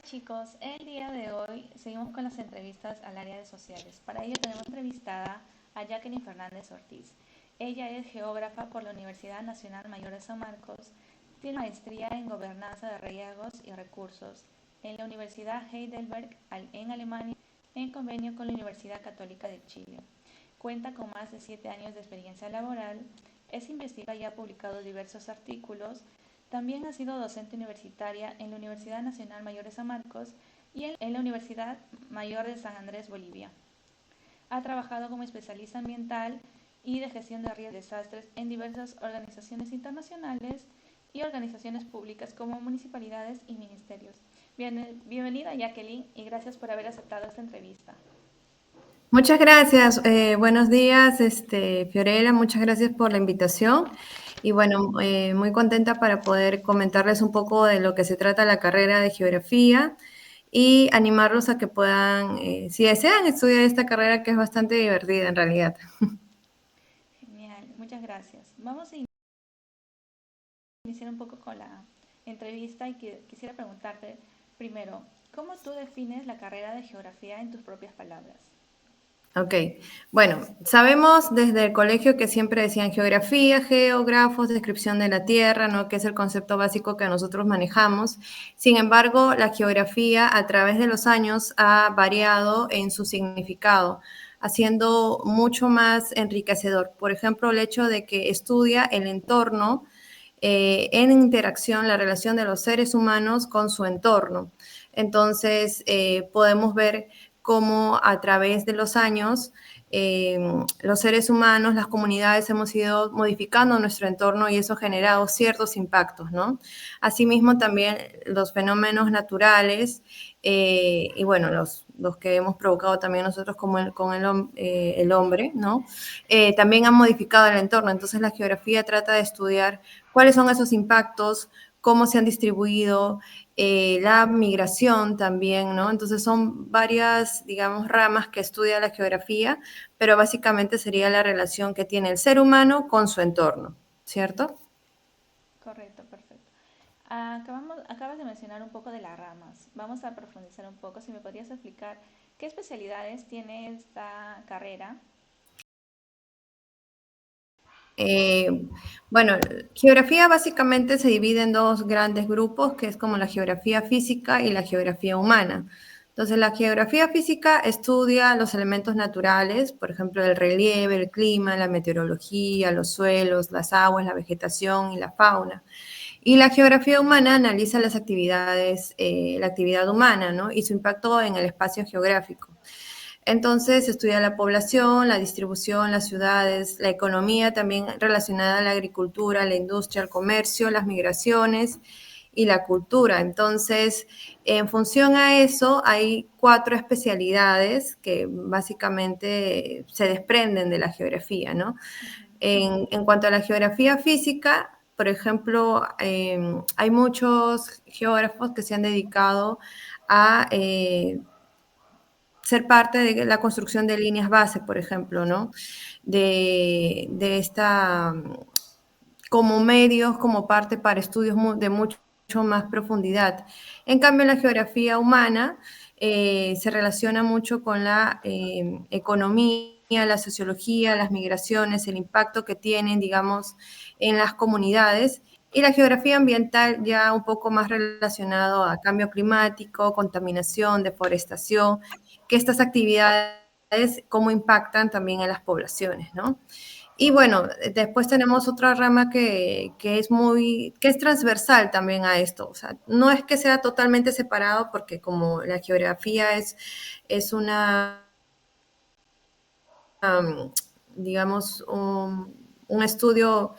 Chicos, el día de hoy seguimos con las entrevistas al área de sociales. Para ello tenemos entrevistada a Jacqueline Fernández Ortiz. Ella es geógrafa por la Universidad Nacional Mayor de San Marcos, tiene maestría en gobernanza de riesgos y recursos en la Universidad Heidelberg en Alemania, en convenio con la Universidad Católica de Chile. Cuenta con más de 7 años de experiencia laboral, es investigadora y ha publicado diversos artículos. También ha sido docente universitaria en la Universidad Nacional Mayor de San Marcos y en la Universidad Mayor de San Andrés, Bolivia. Ha trabajado como especialista ambiental y de gestión de riesgos y desastres en diversas organizaciones internacionales y organizaciones públicas como municipalidades y ministerios. Bienvenida, Jacqueline, y gracias por haber aceptado esta entrevista. Muchas gracias. Buenos días, Fiorella. Muchas gracias por la invitación. Y bueno, muy contenta para poder comentarles un poco de lo que se trata la carrera de geografía y animarlos a que puedan, si desean, estudiar esta carrera que es bastante divertida en realidad. Genial, muchas gracias. Vamos a iniciar un poco con la entrevista y quisiera preguntarte primero, ¿cómo tú defines la carrera de geografía en tus propias palabras? Ok, bueno, sabemos desde el colegio que siempre decían geografía, geógrafos, descripción de la Tierra, ¿no? Que es el concepto básico que nosotros manejamos. Sin embargo, la geografía a través de los años ha variado en su significado, haciendo mucho más enriquecedor. Por ejemplo, el hecho de que estudia el entorno en interacción, la relación de los seres humanos con su entorno. Entonces, podemos ver cómo a través de los años los seres humanos, las comunidades hemos ido modificando nuestro entorno y eso ha generado ciertos impactos, ¿no? Asimismo también los fenómenos naturales y bueno, los que hemos provocado también nosotros como el hombre, ¿no? También han modificado el entorno. Entonces la geografía trata de estudiar cuáles son esos impactos, cómo se han distribuido, la migración también, ¿no? Entonces son varias, digamos, ramas que estudia la geografía, pero básicamente sería la relación que tiene el ser humano con su entorno, ¿cierto? Correcto, perfecto. Acabas de mencionar un poco de las ramas. Vamos a profundizar un poco. Si me podrías explicar qué especialidades tiene esta carrera. Eh, bueno, geografía básicamente se divide en dos grandes grupos, que es como la geografía física y la geografía humana. Entonces, la geografía física estudia los elementos naturales, por ejemplo, el relieve, el clima, la meteorología, los suelos, las aguas, la vegetación y la fauna. Y la geografía humana analiza las actividades, la actividad humana, ¿no? Y su impacto en el espacio geográfico. Entonces, estudia la población, la distribución, las ciudades, la economía también relacionada a la agricultura, la industria, el comercio, las migraciones y la cultura. Entonces, en función a eso, hay 4 especialidades que básicamente se desprenden de la geografía, ¿no? Ujú. En cuanto a la geografía física, por ejemplo, hay muchos geógrafos que se han dedicado a ser parte de la construcción de líneas base, por ejemplo, ¿no? De esta, como medios, como parte para estudios de mucho más profundidad. En cambio, la geografía humana se relaciona mucho con la economía, la sociología, las migraciones, el impacto que tienen, digamos, en las comunidades. Y la geografía ambiental ya un poco más relacionado a cambio climático, contaminación, deforestación, que estas actividades cómo impactan también en las poblaciones, ¿no? Y bueno, después tenemos otra rama que es transversal también a esto. O sea, no es que sea totalmente separado porque como la geografía es una, digamos, un estudio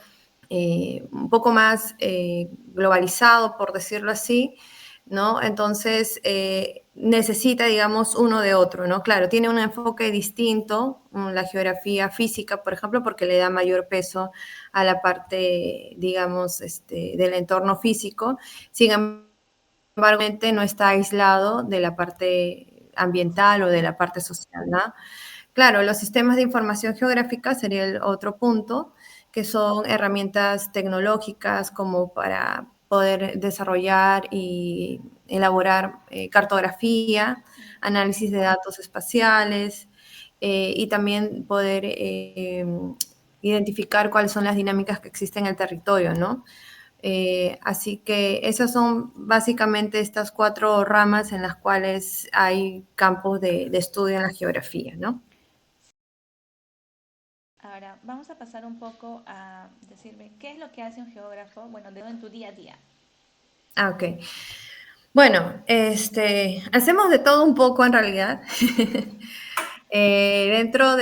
un poco más globalizado, por decirlo así, ¿no? Entonces, necesita, digamos, uno de otro, ¿no? Claro, tiene un enfoque distinto, la geografía física, por ejemplo, porque le da mayor peso a la parte, digamos, del entorno físico. Sin embargo, no está aislado de la parte ambiental o de la parte social, ¿no? Claro, los sistemas de información geográfica sería el otro punto, que son herramientas tecnológicas como para poder desarrollar y elaborar cartografía, análisis de datos espaciales y también poder identificar cuáles son las dinámicas que existen en el territorio, ¿no? Así que esas son básicamente estas 4 ramas en las cuales hay campos de estudio en la geografía, ¿no? Ahora, vamos a pasar un poco a decirme, ¿qué es lo que hace un geógrafo, bueno, en tu día a día? Ah, ok. Bueno, hacemos de todo un poco en realidad. Dentro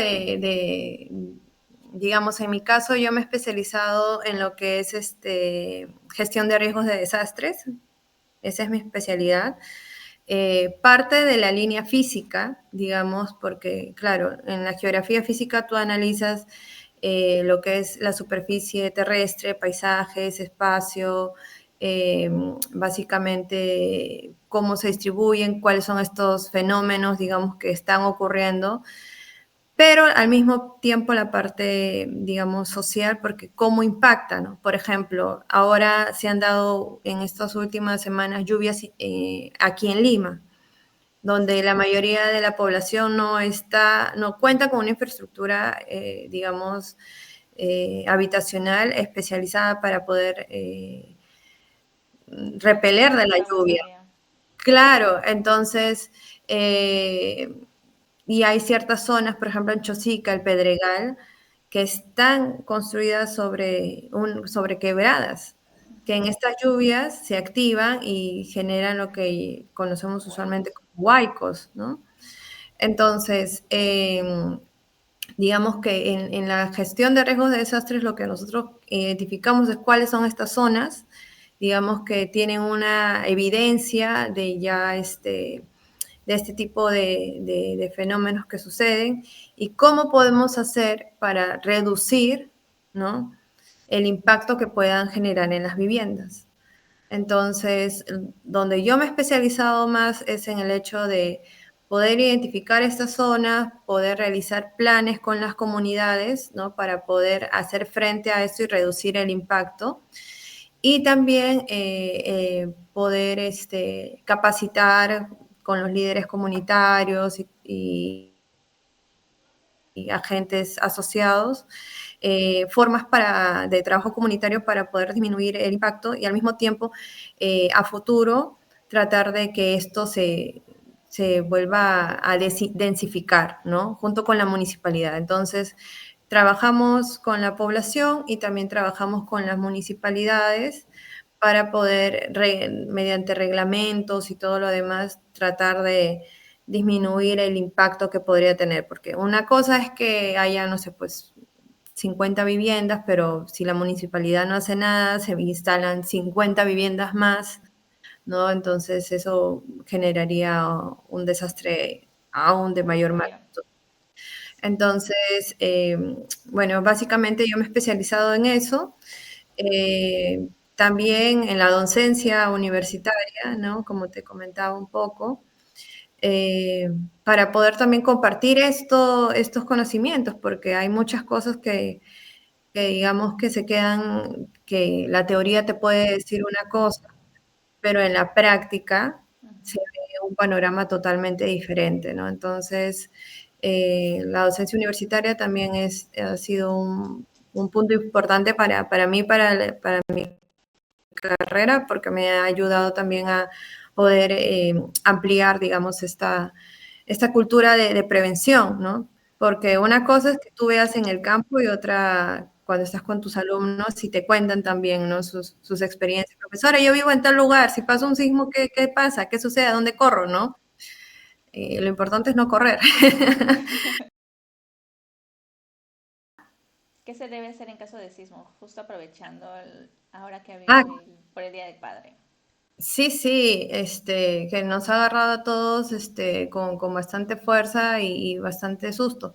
digamos, en mi caso, yo me he especializado en lo que es gestión de riesgos de desastres. Esa es mi especialidad. Parte de la línea física, digamos, porque, claro, en la geografía física tú analizas lo que es la superficie terrestre, paisajes, espacio, básicamente cómo se distribuyen, cuáles son estos fenómenos, digamos, que están ocurriendo, pero al mismo tiempo la parte, digamos, social, porque cómo impacta, ¿no? Por ejemplo, ahora se han dado en estas últimas semanas lluvias aquí en Lima, donde la mayoría de la población no cuenta con una infraestructura, digamos, habitacional especializada para poder repeler de la Soportar la lluvia. lluvia. Claro, entonces, eh, y hay ciertas zonas, por ejemplo en Chosica, el Pedregal, que están construidas sobre quebradas, que en estas lluvias se activan y generan lo que conocemos usualmente Huaicos. como huaicos, ¿no? Entonces, digamos que en la gestión de riesgos de desastres lo que nosotros identificamos es cuáles son estas zonas, digamos que tienen una evidencia de ya de este tipo de fenómenos que suceden y cómo podemos hacer para reducir, ¿no?, el impacto que puedan generar en las viviendas. Entonces, donde yo me he especializado más es en el hecho de poder identificar estas zonas, poder realizar planes con las comunidades, ¿no?, para poder hacer frente a esto y reducir el impacto. Y también poder capacitar con los líderes comunitarios y agentes asociados, formas de trabajo comunitario para poder disminuir el impacto y al mismo tiempo, a futuro, tratar de que esto se vuelva a densificar, ¿no?, junto con la municipalidad. Entonces, trabajamos con la población y también trabajamos con las municipalidades para poder, mediante reglamentos y todo lo demás, tratar de disminuir el impacto que podría tener, porque una cosa es que haya, no sé, pues 50 viviendas, pero si la municipalidad no hace nada, se instalan 50 viviendas más, ¿no? Entonces eso generaría un desastre aún de Mucho mayor mayor. magnitud. Entonces, bueno, básicamente yo me he especializado en eso. También en la docencia universitaria, ¿no?, como te comentaba un poco, eh, para poder también compartir estos conocimientos, porque hay muchas cosas que digamos que se quedan, que la teoría te puede decir una cosa, pero en la práctica se Ujú. ve un panorama totalmente diferente, ¿no? Entonces, la docencia universitaria también ha sido un punto importante para mí, para mi carrera, porque me ha ayudado también a poder ampliar, digamos, esta cultura de prevención, ¿no? Porque una cosa es que tú veas en el campo y otra cuando estás con tus alumnos y te cuentan también, ¿no?, sus experiencias. Profesora, yo vivo en tal lugar, si pasa un sismo, ¿qué pasa? ¿Qué sucede? ¿A dónde corro? ¿No? Lo importante es no correr. ¿Qué se debe hacer en caso de sismo? Justo aprovechando ahora que Ah, viene por el Día del Padre. sí, sí, que nos ha agarrado a todos con bastante fuerza y bastante susto.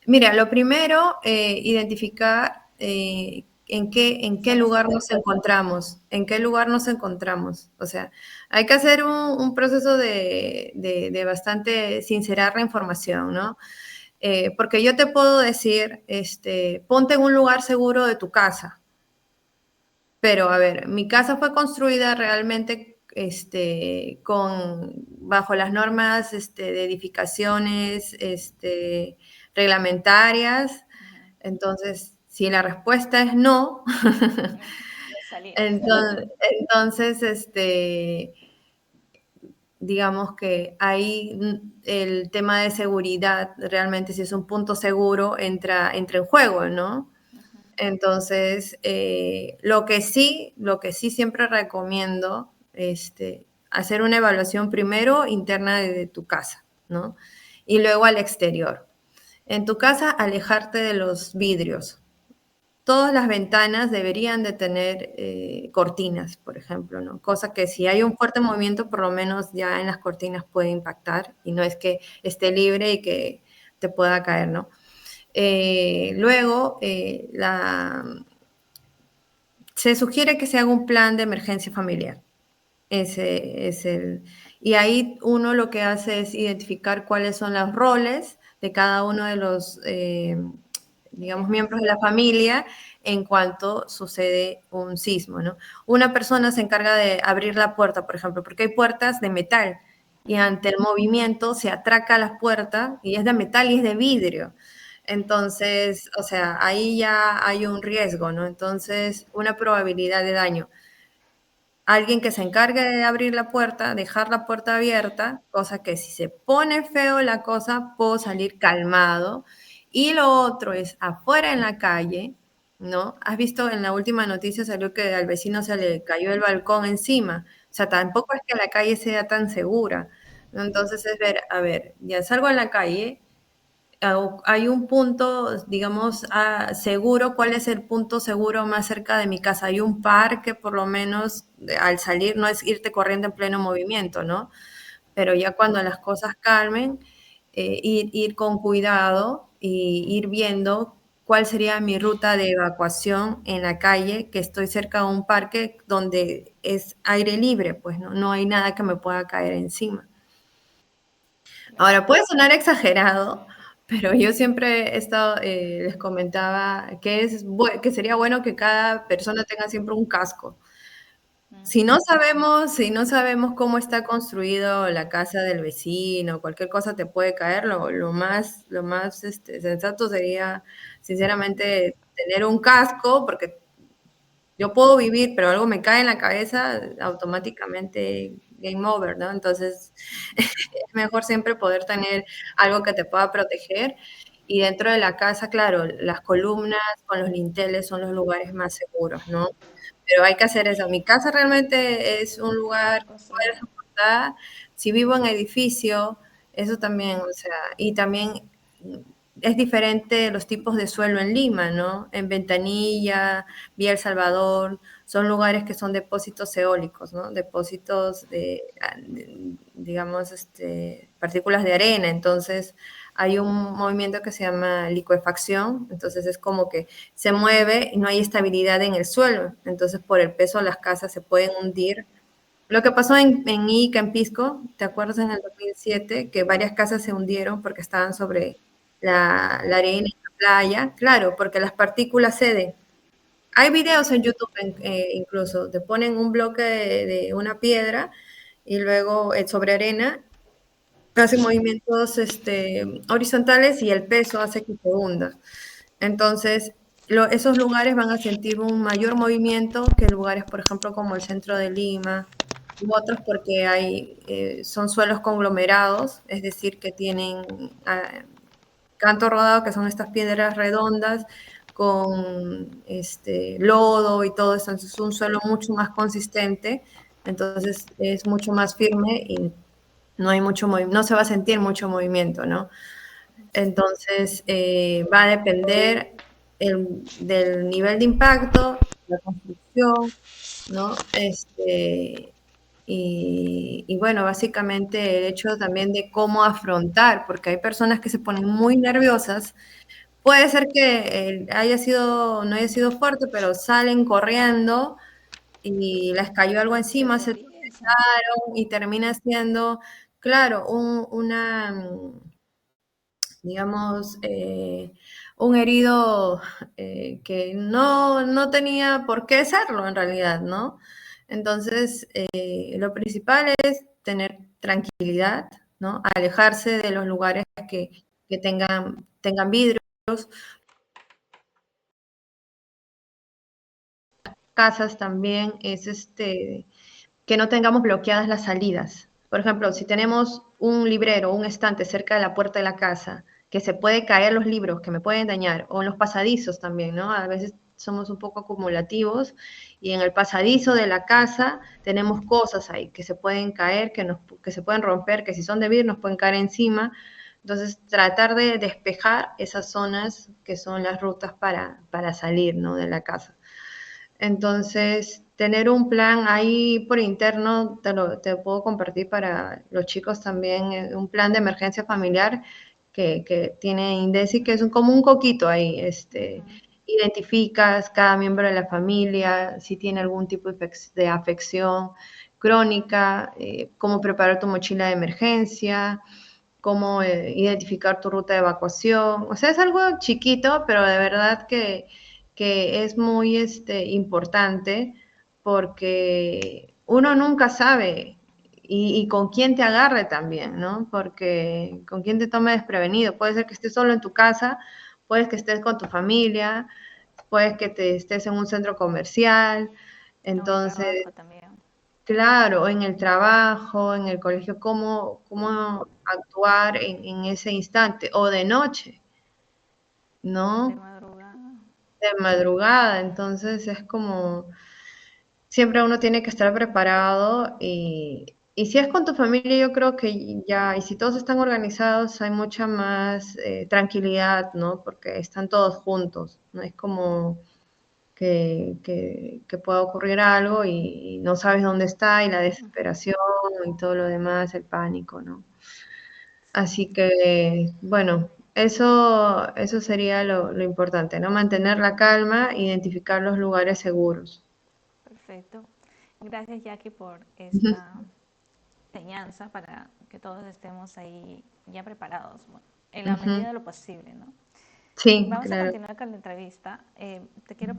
Mira, lo primero, identificar en qué Zona lugar segura. nos encontramos, en qué lugar nos encontramos. O sea, hay que hacer un proceso de bastante sincerar la información, ¿no? Porque yo te puedo decir, ponte en un lugar seguro de tu casa, pero a ver, mi casa fue construida realmente bajo las normas de edificaciones reglamentarias. Ujú. Entonces, si la respuesta es no, De salir. entonces, digamos que ahí el tema de seguridad, realmente si es un punto seguro, entra en juego, ¿no? Ujú. Entonces, lo que sí siempre recomiendo, hacer una evaluación primero interna de tu casa, ¿no? Y luego al exterior. En tu casa, alejarte de los vidrios. Todas las ventanas deberían de tener cortinas, por ejemplo, ¿no? Cosa que si hay un fuerte movimiento, por lo menos ya en las cortinas puede impactar y no es que esté libre y que te pueda caer, ¿no? Luego, se sugiere que se haga un plan de emergencia familiar. Ese es y ahí uno lo que hace es identificar cuáles son los roles de cada uno de los, digamos, miembros Integrantes. de la familia en cuanto sucede un sismo, ¿no? Una persona se encarga de abrir la puerta, por ejemplo, porque hay puertas de metal y Ujú. ante el movimiento se atraca la puerta y es de metal y es de vidrio. Entonces, o sea, ahí ya hay un riesgo, ¿no? Entonces, una probabilidad de daño. Alguien que se encargue de abrir la puerta, dejar la puerta abierta, cosa que si se pone feo la cosa, puedo salir calmado. Y lo otro es afuera en la calle, ¿no? Has visto en la última noticia salió que al vecino se le cayó el balcón encima. O sea, tampoco es que la calle sea tan segura, ¿no? Entonces es ver, a ver, ya salgo a la calle, hay un punto, digamos, seguro. ¿Cuál es el punto seguro más cerca de mi casa? Hay un parque, por lo menos, al salir, no es irte corriendo en pleno movimiento, ¿no? Pero ya cuando las cosas calmen, ir con cuidado y ir viendo cuál sería mi ruta de evacuación en la calle, que estoy cerca de un parque donde es aire libre, pues no, no hay nada que me pueda caer encima. Claro. Ahora, puede sonar exagerado, pero yo siempre he estado, les comentaba que, que sería bueno que cada persona tenga siempre un casco. Mm. Si no sabemos cómo está construido la casa del vecino, cualquier cosa te puede caer, lo más sensato sería, sinceramente, tener un casco, porque yo puedo vivir, pero algo me cae en la cabeza, automáticamente game over, ¿no? Entonces, Ujú. es mejor siempre poder tener algo que te pueda proteger. Y dentro de la casa, claro, las columnas con los linteles son los lugares más seguros, ¿no? Pero hay que hacer eso. Mi casa realmente es un lugar Bien que puede construida. soportar. Si vivo en edificio, eso también, o sea, y también es diferente los tipos de suelo en Lima, ¿no? En Ventanilla, Vía El Salvador, son lugares que son depósitos eólicos, ¿no? Depósitos digamos, partículas de arena. Entonces, hay un movimiento que se llama licuefacción. Entonces, es como que se mueve y no hay estabilidad en el suelo. Entonces, por el peso, las casas se pueden hundir. Lo que pasó en Ica, en Pisco, ¿te acuerdas en el 2007? Que varias casas se hundieron porque estaban sobre la arena y la playa. Claro, porque las partículas ceden. Hay videos en YouTube incluso, te ponen un bloque de una piedra y luego sobre arena, hacen movimientos horizontales y el peso hace que se hunda. Entonces, esos lugares van a sentir un mayor movimiento que lugares, por ejemplo, como el centro de Lima u otros, porque son suelos conglomerados, es decir, que tienen canto rodado, que son estas piedras redondas con lodo y todo eso. Entonces es un suelo mucho más consistente, entonces es mucho más firme y no hay mucho no se va a sentir mucho movimiento, ¿no? Entonces va a depender del nivel de impacto, la construcción, ¿no? Y bueno, básicamente el hecho también de cómo afrontar, porque hay personas que se ponen muy nerviosas. Puede ser que no haya sido fuerte, pero salen corriendo y les cayó algo Se encima, te se olvida eso. tropezaron y termina siendo, claro, digamos, un herido que no tenía por qué serlo en realidad, ¿no? Entonces, lo principal es tener tranquilidad, ¿no? Alejarse de los lugares que tengan vidrios, casas también, es que no tengamos bloqueadas las salidas. Por ejemplo, si tenemos un librero, un estante cerca de la puerta de la casa, que se puede caer los libros, que me pueden dañar, o en los pasadizos también, ¿no? A veces somos un poco acumulativos y en el pasadizo de la casa tenemos cosas ahí que se pueden caer, que se pueden romper, que si son de vidrio nos pueden caer encima. Entonces, tratar de despejar esas zonas que son las rutas para salir, ¿no? De la casa. Entonces, tener un plan ahí por interno, te puedo compartir para los chicos también, un plan de emergencia familiar que tiene INDECI, que es como un coquito ahí, Ujú. identificas cada miembro de la familia, si tiene algún tipo de afección crónica, cómo preparar tu mochila de emergencia, cómo identificar tu ruta de evacuación. O sea, es algo chiquito, pero de verdad que es muy importante porque uno nunca sabe y con quién te agarre también, ¿no? Porque con quién te tome desprevenido. Puede ser que estés solo en tu casa, puedes que estés con tu familia, puedes que te estés en un centro comercial. O en el Entonces, trabajo también, claro, en el trabajo, en el colegio, cómo actuar en ese instante, o de noche, de ¿no? madrugada. De madrugada, entonces es como, siempre uno tiene que estar preparado y si es con tu familia, yo creo que ya, y si todos están organizados, hay mucha más tranquilidad, ¿no? Porque están todos juntos, no es como que pueda ocurrir algo y no sabes dónde está y la Ujú. desesperación y todo lo demás, el pánico, ¿no? Así que, bueno, eso sería lo importante, ¿no? Mantener la calma, identificar los lugares seguros. Perfecto. Gracias, Jackie, por Ujú. esta enseñanza para que todos estemos ahí ya preparados, bueno, en la Ujú. medida de lo posible, ¿no? Sí, Vamos a claro. continuar con la entrevista. Te quiero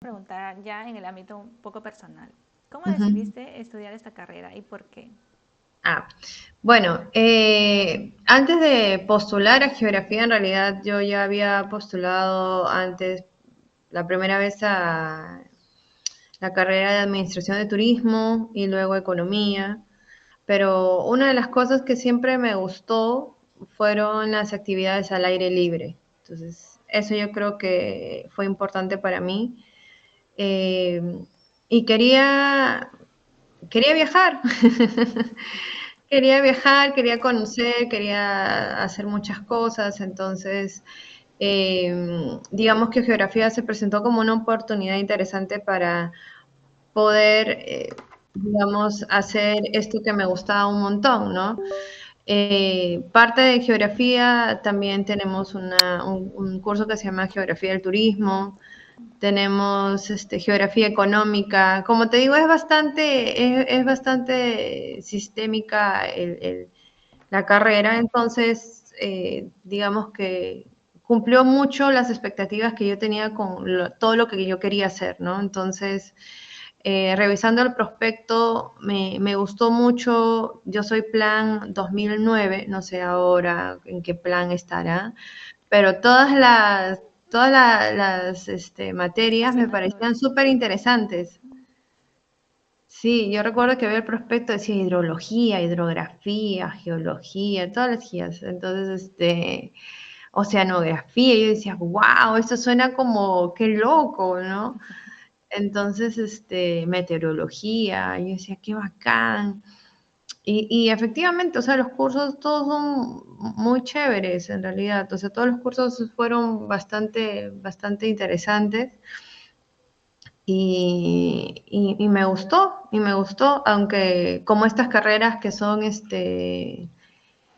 preguntar ya en el ámbito un poco personal. ¿Cómo Ujú. decidiste estudiar esta carrera y por qué? Ah, bueno, antes de postular a geografía, en realidad yo ya había postulado antes, la primera vez a la carrera de administración de turismo y luego economía, pero una de las cosas que siempre me gustó fueron las actividades al aire libre. Entonces, eso yo creo que fue importante para mí. Eh, y quería viajar. Quería viajar, quería conocer, quería hacer muchas cosas, entonces digamos que geografía se presentó como una oportunidad interesante para poder, digamos, hacer esto que me gustaba un montón, ¿no? Parte de geografía también tenemos un curso que se llama Geografía del Turismo, tenemos geografía económica. Como te digo, es bastante sistémica la carrera, entonces digamos que cumplió mucho las expectativas que yo tenía con todo lo que yo quería hacer, ¿no? Entonces, revisando el prospecto, me gustó mucho. Yo soy plan 2009, no sé ahora en qué plan estará, pero las materias me parecían Asignaturas. súper interesantes. Sí, yo recuerdo que había el prospecto, decía hidrología, hidrografía, geología, todas las guías. Entonces, oceanografía, y yo decía, wow, esto suena como, qué loco, ¿no? Entonces, meteorología, yo decía, qué bacán. Y efectivamente, o sea, los cursos todos son muy chéveres en realidad. O sea, todos los cursos fueron bastante interesantes y me gustó, aunque como estas carreras que son,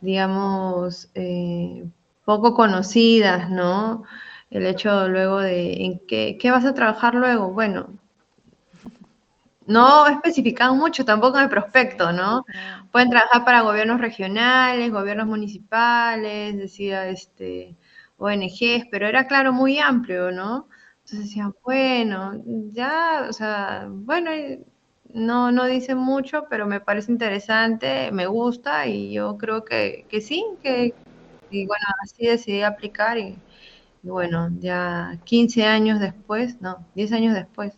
digamos, poco conocidas, ¿no? El hecho luego de, ¿qué vas a trabajar luego? Bueno, no especificaban mucho tampoco en el Sí, prospecto, ¿no? no. Pueden trabajar para gobiernos regionales, gobiernos municipales, decía, ONGs, pero era claro muy amplio, ¿no? Entonces decía, bueno, ya, o sea, bueno, no dice mucho, pero me parece interesante, me gusta y yo creo que sí, y bueno, así decidí aplicar y bueno, ya 15 años después, no, 10 años después,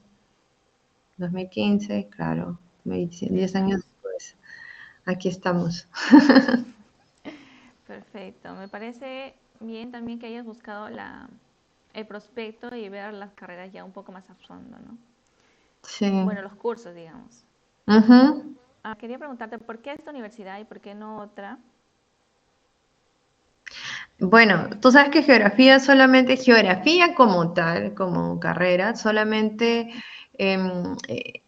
2015, claro, 10 años después, aquí estamos. Perfecto. Me parece bien también que hayas buscado el prospecto y ver las carreras ya un poco más a fondo, ¿no? Sí. Bueno, los cursos, digamos. Ujú. Quería preguntarte, ¿por qué esta universidad y por qué no otra? Bueno, tú sabes que geografía como tal, como carrera, solamente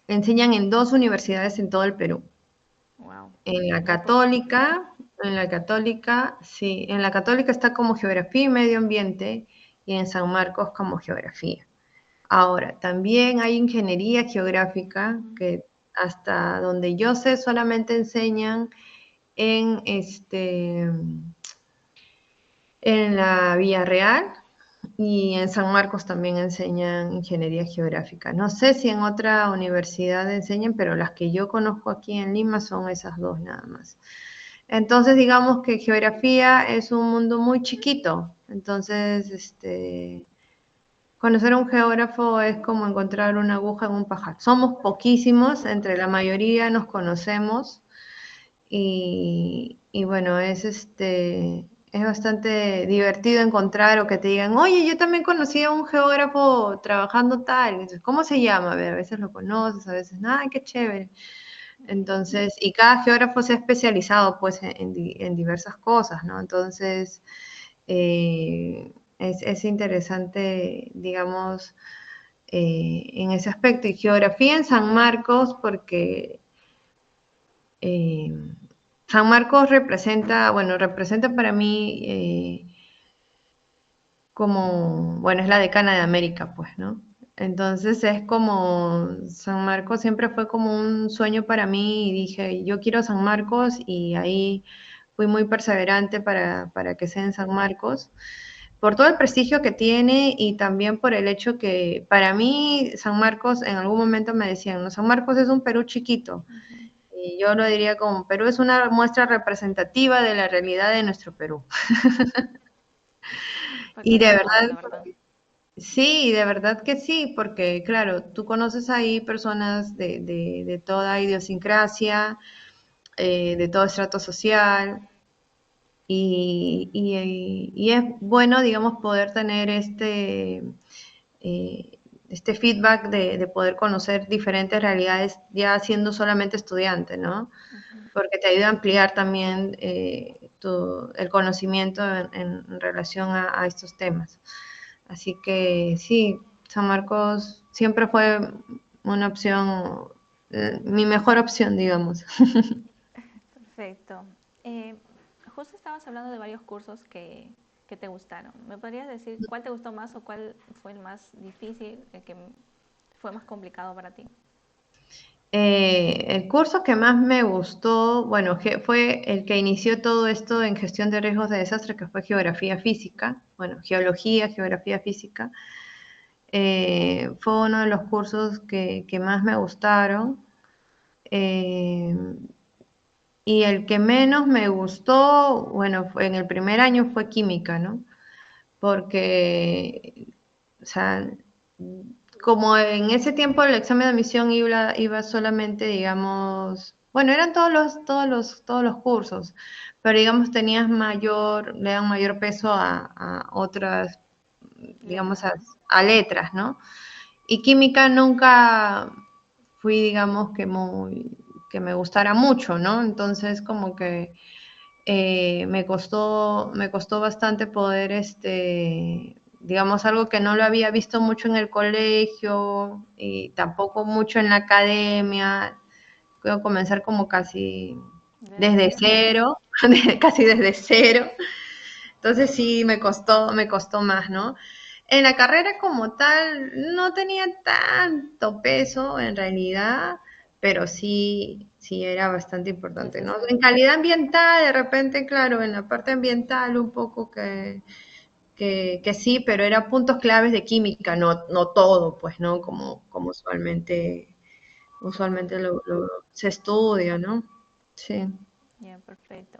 enseñan en 2 universidades en todo el Perú. Wow, En la muy poquito. Católica, sí, en la Católica está como Geografía y Medio Ambiente y en San Marcos como Geografía. Ahora, también hay Ingeniería Geográfica Ujú. que hasta donde yo sé solamente enseñan en en la Vía Real y en San Marcos también enseñan ingeniería geográfica. No sé si en otra universidad enseñan, pero las que yo conozco aquí en Lima son esas dos nada más. Entonces, digamos que geografía es un mundo muy chiquito. Entonces, conocer a un geógrafo es como encontrar una aguja en un pajar. Somos poquísimos, entre la mayoría nos conocemos y bueno, es bastante divertido encontrar o que te digan, oye, yo también conocí a un geógrafo trabajando tal. Y dices, ¿cómo se llama? A veces lo conoces, a veces, ay, qué chévere. Entonces, y cada geógrafo se ha especializado pues en diversas cosas, ¿no? Entonces, es interesante, digamos, en ese aspecto. Y geografía en San Marcos, porque eh, San Marcos representa para mí como, bueno, es la decana de América, pues, ¿no? Entonces es como, San Marcos siempre fue como un sueño para mí y dije, yo quiero San Marcos y ahí fui muy perseverante para que sea en San Marcos, por todo el prestigio que tiene y también por el hecho que para mí San Marcos en algún momento me decían, no, San Marcos es un Perú chiquito. Ujú. Y yo lo diría como Perú es una muestra representativa de la realidad de nuestro Perú. Porque Y es de hermoso, verdad, la verdad. sí, de verdad que sí, porque claro, tú conoces ahí personas de toda idiosincrasia, de todo estrato social, y es bueno, digamos, poder tener este feedback de poder conocer diferentes realidades ya siendo solamente estudiante, ¿no? Ujú. Porque te ayuda a ampliar también el conocimiento en relación a estos temas. Así que sí, San Marcos siempre fue una opción, mi mejor opción, digamos. Perfecto. Eh, Justo estabas hablando de varios cursos que te gustaron. ¿Me podrías decir cuál te gustó más o cuál fue el más difícil, el que fue más complicado para ti? El curso que más me gustó, bueno, fue el que inició todo esto en gestión de riesgos de desastre, que fue geografía física, bueno, geología, geografía física. Fue uno de los cursos que más me gustaron. Eh, y el que menos me gustó, bueno, en el primer año fue química, ¿no? Porque, o sea, como en ese tiempo el examen de admisión iba solamente, digamos, bueno, eran todos los cursos, pero digamos le dan mayor peso a otras, digamos, Letras, ¿no? a letras, ¿no? Y química nunca fui, digamos, que me gustara mucho, ¿no? Entonces, como que me costó bastante poder, digamos, algo que no lo había visto mucho en el colegio y tampoco mucho en la academia. Puedo comenzar como casi Desde desde cero. cero, casi desde cero. Entonces sí, me costó más, ¿no? En la carrera como tal no tenía tanto peso en realidad, pero sí era bastante importante, ¿no? En Necesario. calidad ambiental, de repente, claro, en la parte ambiental un poco que sí, pero eran puntos claves de química, no todo, pues, ¿no? Como usualmente se estudia, ¿no? Sí. Ya, perfecto.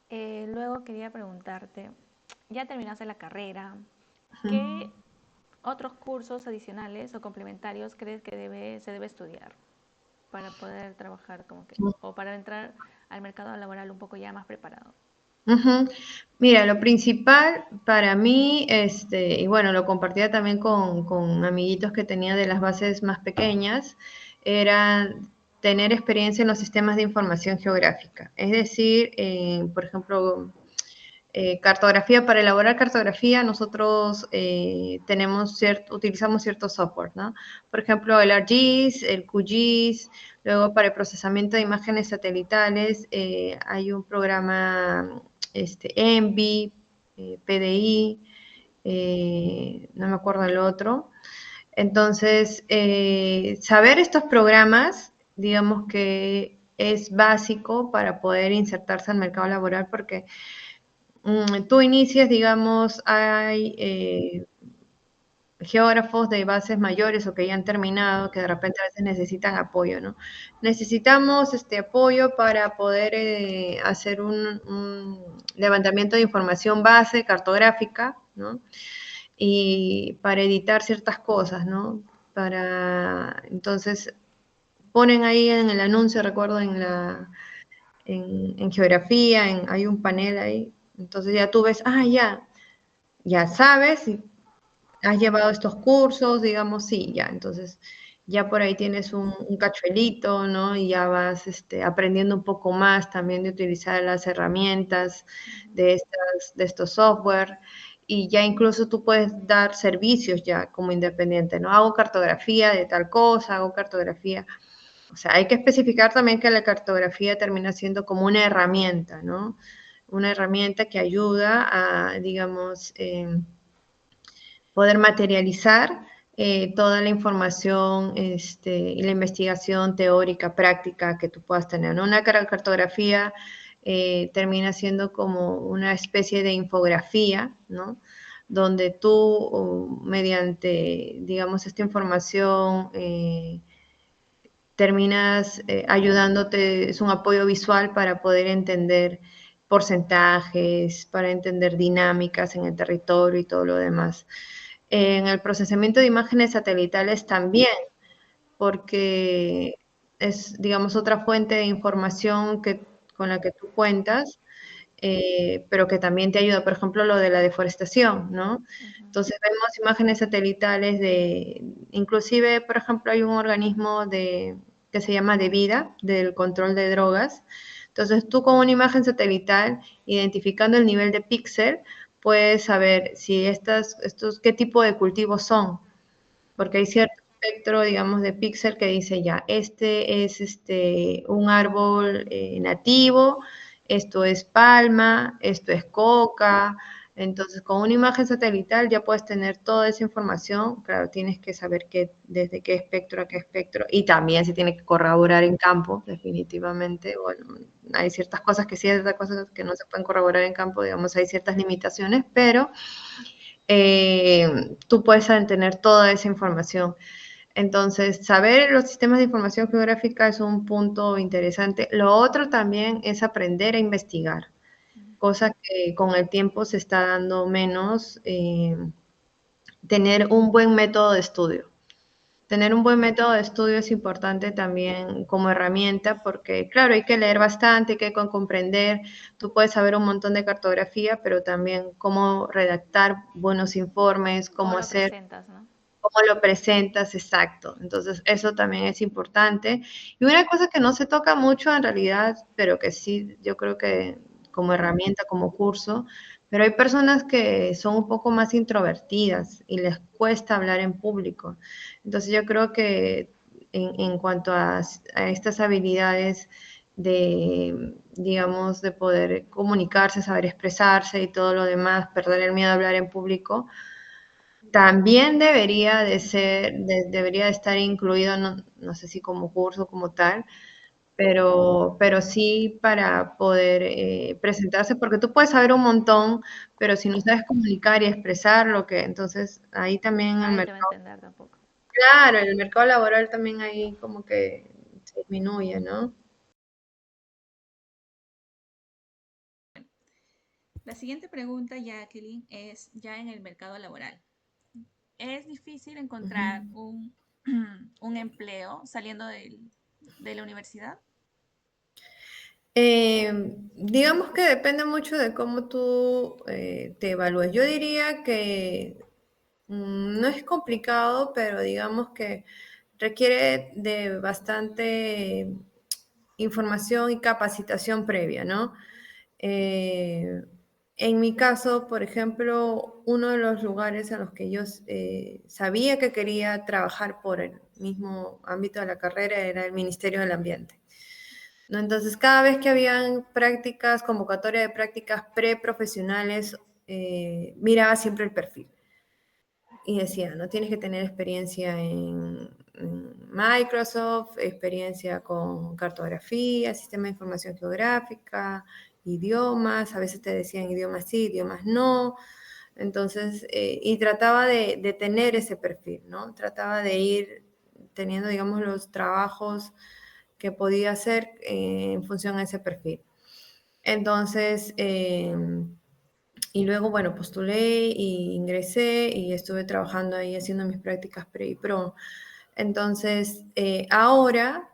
Luego quería preguntarte, ya terminaste la carrera, ¿qué otros cursos adicionales o complementarios crees que se debe estudiar para poder trabajar como que, o para entrar al mercado laboral un poco ya más preparado? Ujú. Mira, lo principal para mí, y bueno, lo compartía también con amiguitos que tenía de las bases más pequeñas, era tener experiencia en los sistemas de información geográfica. Es decir, por ejemplo, cartografía, para elaborar cartografía nosotros utilizamos cierto software, ¿no? Por ejemplo, el ArcGIS, el QGIS, luego para el procesamiento de imágenes satelitales hay un programa ENVI, PDI, no me acuerdo el otro. Entonces, saber estos programas, digamos que es básico para poder insertarse al mercado laboral porque tú inicias, digamos, hay geógrafos de bases mayores o que ya han terminado, que de repente a veces necesitan apoyo, ¿no? Necesitamos este apoyo para poder hacer un levantamiento de información base cartográfica, ¿no? Y para editar ciertas cosas, ¿no? Entonces, ponen ahí en el anuncio, recuerdo, en geografía, hay un panel ahí, entonces ya tú ves, ya sabes, y has llevado estos cursos, digamos, sí, ya, entonces ya por ahí tienes un cachuelito, ¿no? Y ya vas aprendiendo un poco más también de utilizar las herramientas de estos software, y ya incluso tú puedes dar servicios ya como independiente, ¿no? Hago cartografía de tal cosa, hago cartografía. O sea, hay que especificar también que la cartografía termina siendo como una herramienta, ¿no? Una herramienta que ayuda a, digamos, poder materializar toda la información y la investigación teórica, práctica que tú puedas tener, ¿no? Una cartografía termina siendo como una especie de infografía, ¿no? Donde tú, mediante, digamos, esta información, terminas ayudándote, es un apoyo visual para poder entender porcentajes, para entender dinámicas en el territorio y todo lo demás. En el procesamiento de imágenes satelitales también, porque es, digamos, otra fuente de información con la que tú cuentas, pero que también te ayuda, por ejemplo, lo de la deforestación, ¿no? Ujú. Entonces vemos imágenes satelitales inclusive, por ejemplo, hay un organismo que se llama de vida, del control de drogas. Entonces tú con una imagen satelital, identificando el nivel de píxel, puedes saber si qué tipo de cultivos son, porque hay cierto espectro, digamos, de píxel que dice ya, este es un árbol nativo, esto es palma, esto es coca. Entonces, con una imagen satelital ya puedes tener toda esa información. Claro, tienes que saber desde qué espectro a qué espectro, y también se tiene que corroborar en campo, definitivamente. Bueno, hay ciertas cosas que sí, hay ciertas cosas que no se pueden corroborar en campo, digamos, hay ciertas limitaciones, pero tú puedes tener toda esa información. Entonces, saber los sistemas de información geográfica es un punto interesante. Lo otro también es aprender a investigar, cosa que con el tiempo se está dando menos, tener un buen método de estudio. Tener un buen método de estudio es importante también como herramienta porque, claro, hay que leer bastante, hay que comprender. Tú puedes saber un montón de cartografía, pero también cómo redactar buenos informes, ¿Cómo cómo lo hacer, presentas, no? cómo lo presentas, exacto. Entonces, eso también es importante. Y una cosa que no se toca mucho en realidad, pero que sí, yo creo que como herramienta, como curso, pero hay personas que son un poco más introvertidas y les cuesta hablar en público. Entonces, yo creo que en cuanto a estas habilidades digamos, de poder comunicarse, saber expresarse y todo lo demás, perder el miedo a hablar en público, también debería de estar incluido, no sé si como curso como tal, pero sí para poder presentarse, porque tú puedes saber un montón, pero si no sabes comunicar y expresar lo que, entonces ahí también el Nadie te va a mercado, entender tampoco. claro, el mercado laboral también ahí como que se disminuye, ¿no? La siguiente pregunta, Jacqueline, es ya en el mercado laboral. ¿Es difícil encontrar Ujú. un empleo saliendo de la universidad? Digamos que depende mucho de cómo tú te evalúes. Yo diría que no es complicado, pero digamos que requiere de bastante información y capacitación previa, ¿no? Eh, en mi caso, por ejemplo, uno de los lugares en los que yo sabía que quería trabajar por el mismo ámbito de la carrera era el Ministerio del Ambiente, ¿no? Entonces, cada vez que habían prácticas, convocatoria de prácticas preprofesionales, miraba siempre el perfil y decía, no tienes que tener experiencia en Microsoft, experiencia con cartografía, sistema de información geográfica, idiomas, a veces te decían idiomas sí, idiomas no. Entonces, y trataba de tener ese perfil, ¿no? Trataba de ir teniendo, digamos, los trabajos que podía hacer en función a ese perfil. Entonces, y luego, bueno, postulé y ingresé y estuve trabajando ahí haciendo mis prácticas pre y pro. Entonces, ahora,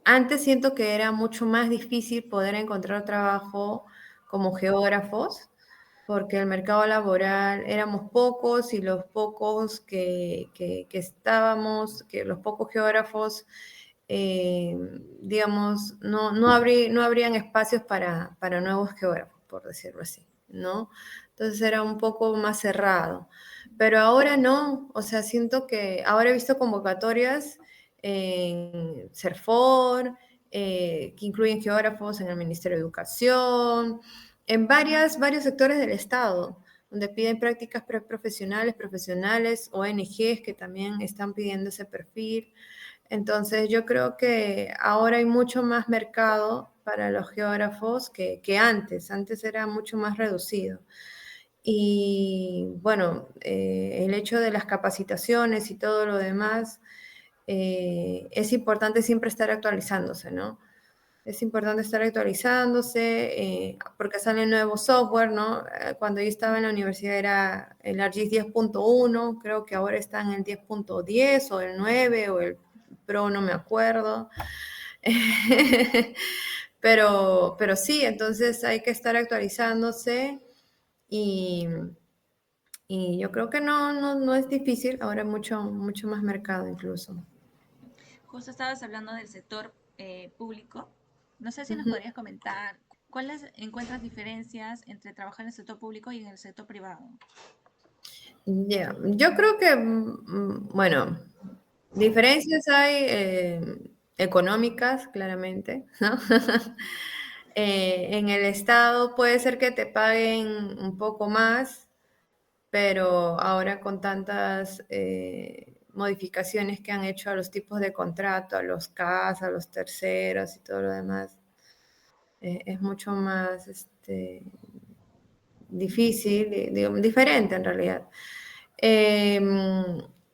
antes siento que era mucho más difícil poder encontrar trabajo como geógrafos, porque el mercado laboral éramos pocos y los pocos que estábamos, que los pocos geógrafos, eh, digamos, no habrían espacios para nuevos geógrafos, por decirlo así, ¿no? Entonces era un poco más cerrado. Pero ahora no, o sea, siento que ahora he visto convocatorias en CERFOR, que incluyen geógrafos en el Ministerio de Educación, en varios sectores del Estado, donde piden prácticas preprofesionales, profesionales, ONGs que también están pidiendo ese perfil. Entonces yo creo que ahora hay mucho más mercado para los geógrafos que antes. Antes era mucho más reducido. Y bueno, el hecho de las capacitaciones y todo lo demás, es importante siempre estar actualizándose, ¿no? Es importante estar actualizándose porque sale nuevo software, ¿no? Cuando yo estaba en la universidad era el ArcGIS 10.1, creo que ahora está en el 10.10 o el 9 o el Pro, no me acuerdo. Pero sí, entonces hay que estar actualizándose y, y yo creo que no es difícil, ahora mucho más mercado incluso. Justo estabas hablando del sector público. No sé si nos Ujú. podrías comentar cuáles encuentras diferencias entre trabajar en el sector público y en el sector privado. Ya, yo creo que, bueno, diferencias hay económicas, claramente, ¿no? En el Estado puede ser que te paguen un poco más, pero ahora con tantas modificaciones que han hecho a los tipos de contrato, a los CAS, a los terceros y todo lo demás, es mucho más difícil, diferente en realidad. Eh,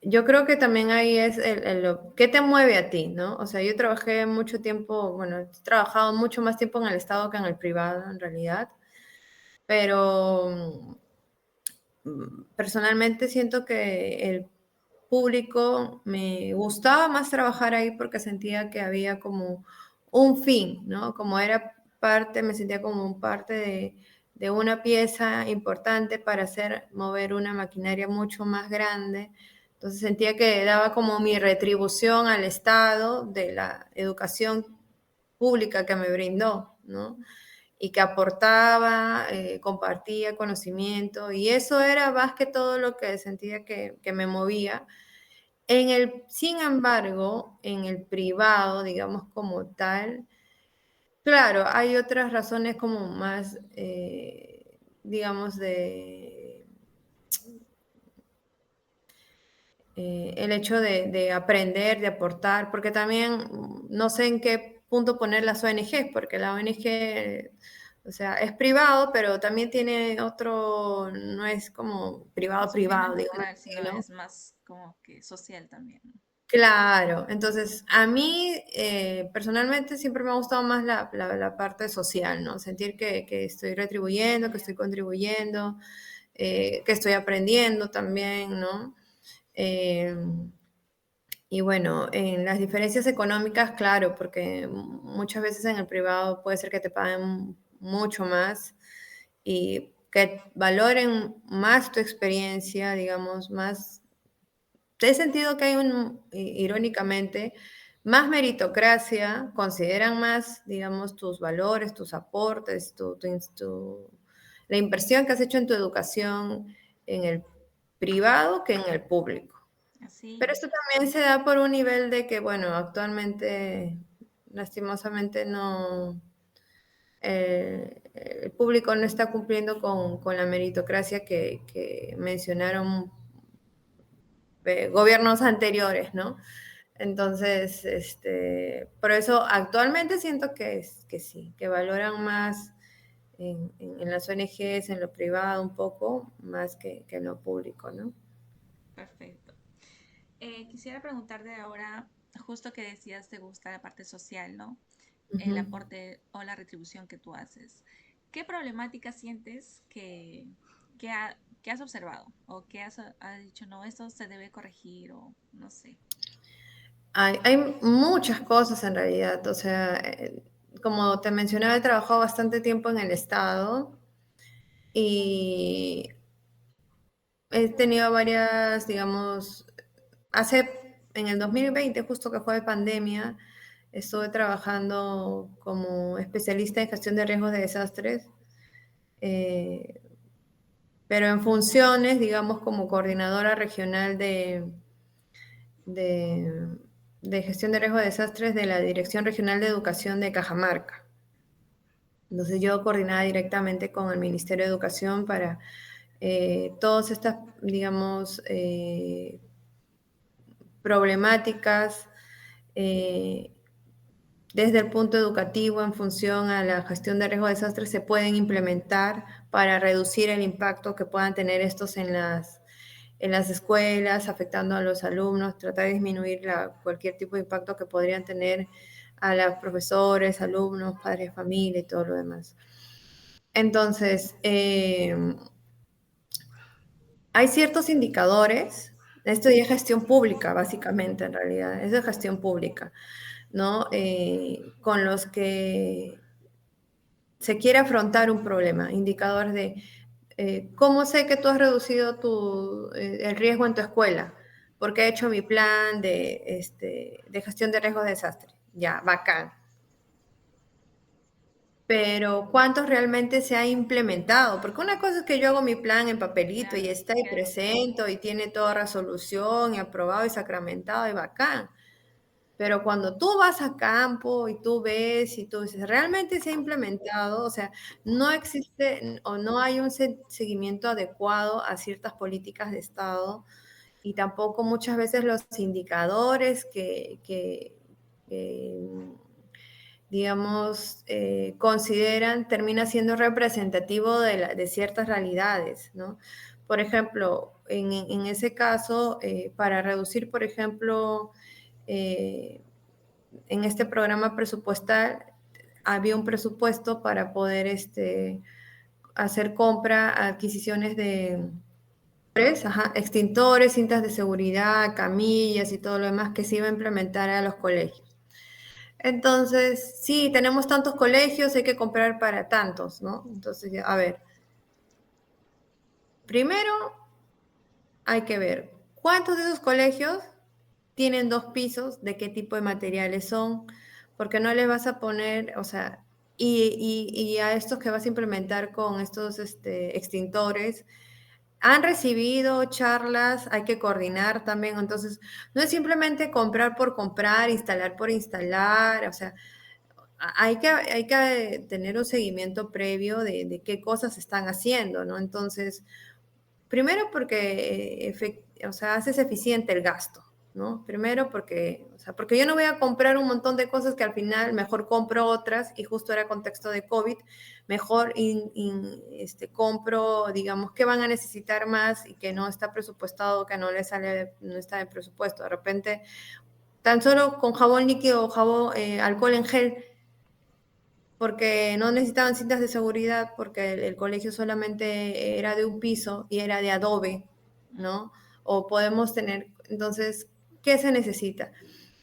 yo creo que también ahí es qué te mueve a ti, ¿no? O sea, yo trabajé mucho tiempo, bueno, he trabajado mucho más tiempo en el Estado que en el privado, en realidad, pero personalmente siento que el público me gustaba más trabajar ahí porque sentía que había como un fin, ¿no? Como era parte, me sentía como un parte de una pieza importante para hacer mover una maquinaria mucho más grande. Entonces sentía que daba como mi retribución al Estado de la educación pública que me brindó, ¿no? Y que aportaba, compartía conocimiento, y eso era más que todo lo que sentía que me movía. Sin embargo, en el privado, digamos como tal, claro, hay otras razones como más, digamos, el hecho de aprender, de aportar, porque también no sé en qué punto poner las ONGs, porque la ONG, o sea, es privado, pero también tiene otro, no es como con privado, su fin no privado, es digamos, lucrar, sino ¿no? es más como que social también, ¿no? Claro, entonces a mí personalmente siempre me ha gustado más la parte social, ¿no? Sentir que estoy retribuyendo, que estoy contribuyendo, que estoy aprendiendo también, ¿no? Eh, y bueno, en las diferencias económicas, claro, porque muchas veces en el privado puede ser que te paguen mucho más y que valoren más tu experiencia, digamos, más. He sentido que hay irónicamente, más meritocracia, consideran más, digamos, tus valores, tus aportes, la inversión que has hecho en tu educación en el privado que en el público. Así Pero esto es. también se da por un nivel de que, bueno, actualmente, lastimosamente, no, el público no está cumpliendo con la meritocracia que mencionaron gobiernos anteriores, ¿no? Entonces, por eso actualmente siento que sí, que valoran más en las ONGs, en lo privado un poco, más que en lo público, ¿no? Perfecto. Quisiera preguntarte ahora, justo que decías te gusta la parte social, ¿no? El Ujú. aporte o la retribución que tú haces. ¿Qué problemática sientes que has observado o que has dicho, no, esto se debe corregir o no sé? Hay muchas cosas en realidad, o sea, como te mencionaba, he trabajado bastante tiempo en el Estado y he tenido varias, digamos, en el 2020, justo que fue de pandemia, estuve trabajando como especialista en gestión de riesgos de desastres, eh, pero en funciones, digamos, como coordinadora regional de, de gestión de riesgos de desastres de la Dirección Regional de Educación de Cajamarca. Entonces yo coordinaba directamente con el Ministerio de Educación para todas estas, digamos, problemáticas eh, desde el punto educativo en función a la gestión de riesgo de desastres se pueden implementar para reducir el impacto que puedan tener estos en las escuelas, afectando a los alumnos, tratar de disminuir cualquier tipo de impacto que podrían tener a los profesores, alumnos, padres de familia y todo lo demás. Entonces, hay ciertos indicadores, esto ya es gestión pública, básicamente, en realidad, es de gestión pública, ¿no? Con los que se quiere afrontar un problema, indicadores de cómo sé que tú has reducido el riesgo en tu escuela, porque he hecho mi plan de gestión de riesgos de desastre. Ya, bacán. Pero ¿cuántos realmente se ha implementado? Porque una cosa es que yo hago mi plan en papelito y Claro, está y queda en papel. presento y tiene toda resolución y aprobado y sacramentado y bacán. Pero cuando tú vas a campo y tú ves y tú dices, realmente se ha implementado, o sea, no existe o no hay un seguimiento adecuado a ciertas políticas de Estado y tampoco muchas veces los indicadores que, digamos, consideran, termina siendo representativo de ciertas realidades, ¿no? Por ejemplo, en ese caso, para reducir, por ejemplo, eh, en este programa presupuestal había un presupuesto para poder hacer compra, adquisiciones de extintores, cintas de seguridad, camillas y todo lo demás que se iba a implementar a los colegios. Entonces, sí, tenemos tantos colegios, hay que comprar para tantos, ¿no? Entonces, a ver, primero hay que ver cuántos de esos colegios tienen 2 pisos, de qué tipo de materiales son, porque no les vas a poner, o sea, y a estos que vas a implementar con estos extintores, han recibido charlas, hay que coordinar también, entonces no es simplemente comprar por comprar, instalar por instalar, o sea, hay que tener un seguimiento previo de qué cosas están haciendo, ¿no? Entonces, primero porque o sea, haces eficiente el gasto. ¿no? Primero porque, o sea, porque yo no voy a comprar un montón de cosas que al final mejor compro otras, y justo era contexto de COVID, mejor compro, digamos, que van a necesitar más y que no está presupuestado, que no le sale, no está en presupuesto. De repente, tan solo con jabón líquido o jabón, alcohol en gel, porque no necesitaban cintas de seguridad, porque el colegio solamente era de un piso y era de adobe, ¿no? O podemos tener, entonces, ¿qué se necesita?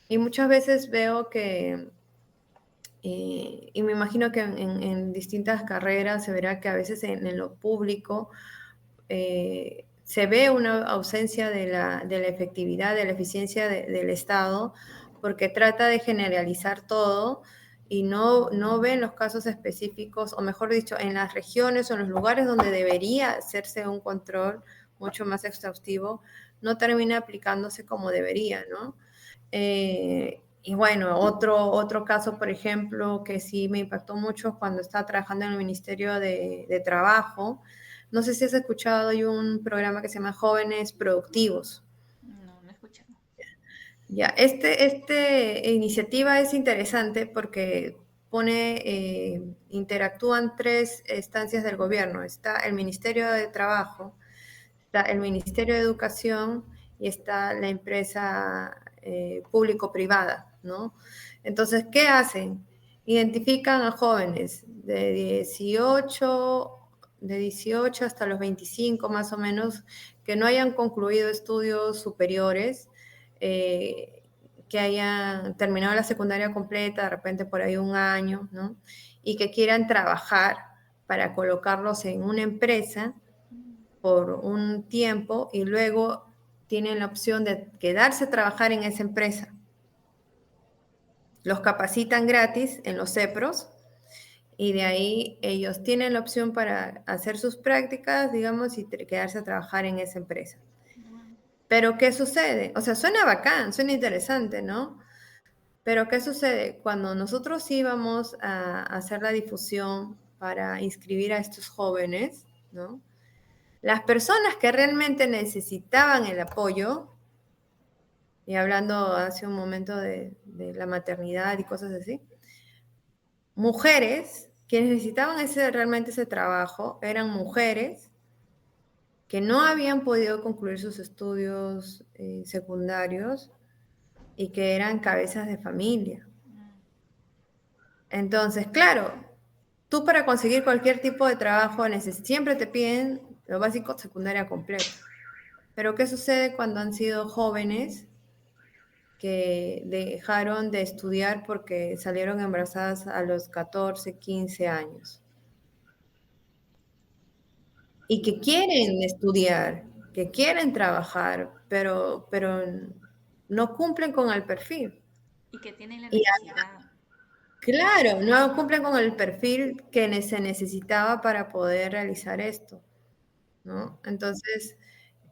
Y muchas veces veo que, y me imagino que en distintas carreras se verá que a veces en lo público se ve una ausencia de la efectividad, de la eficiencia del Estado, porque trata de generalizar todo y no ven los casos específicos, o mejor dicho, en las regiones o en los lugares donde debería hacerse un control mucho más exhaustivo, no termina aplicándose como debería, ¿no? Y bueno, otro caso, por ejemplo, que sí me impactó mucho cuando estaba trabajando en el Ministerio de Trabajo. No sé si has escuchado, hay un programa que se llama Jóvenes Productivos. No, no he escuchado. Ya, este iniciativa es interesante porque interactúan tres instancias del gobierno. Está el Ministerio de Trabajo, está el Ministerio de Educación y está la empresa público-privada, ¿no? Entonces, ¿qué hacen? Identifican a jóvenes de 18 hasta los 25 más o menos, que no hayan concluido estudios superiores, eh, que hayan terminado la secundaria completa, de repente por ahí un año, ¿no? Y que quieran trabajar para colocarlos en una empresa por un tiempo y luego tienen la opción de quedarse a trabajar en esa empresa. Los capacitan gratis en los CEPROS y de ahí ellos tienen la opción para hacer sus prácticas, digamos, y quedarse a trabajar en esa empresa. Pero ¿qué sucede? O sea, suena bacán, suena interesante, ¿no? Pero ¿qué sucede? Cuando nosotros íbamos a hacer la difusión para inscribir a estos jóvenes, ¿no? Las personas que realmente necesitaban el apoyo, y hablando hace un momento de la maternidad y cosas así, mujeres que necesitaban realmente ese trabajo, eran mujeres que no habían podido concluir sus estudios secundarios y que eran cabezas de familia. Entonces, claro, tú para conseguir cualquier tipo de trabajo siempre te piden lo básico, secundaria completa. Pero ¿qué sucede cuando han sido jóvenes que dejaron de estudiar porque salieron embarazadas a los 14, 15 años? Y que quieren estudiar, que quieren trabajar, pero no cumplen con el perfil. Y que tienen la Y necesidad. claro, no cumplen con el perfil que se necesitaba para poder realizar esto, ¿no? Entonces,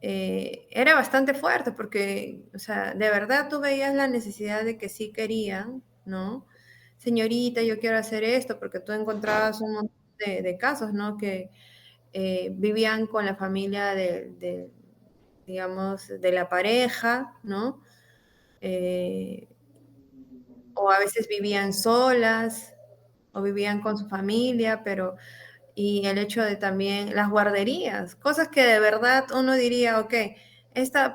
era bastante fuerte porque, o sea, de verdad tú veías la necesidad de que sí querían, ¿no? Señorita, yo quiero hacer esto, porque tú encontrabas un montón de casos, ¿no? Que vivían con la familia digamos, de la pareja, ¿no? O a veces vivían solas o vivían con su familia, y el hecho de también las guarderías, cosas que de verdad uno diría, ok,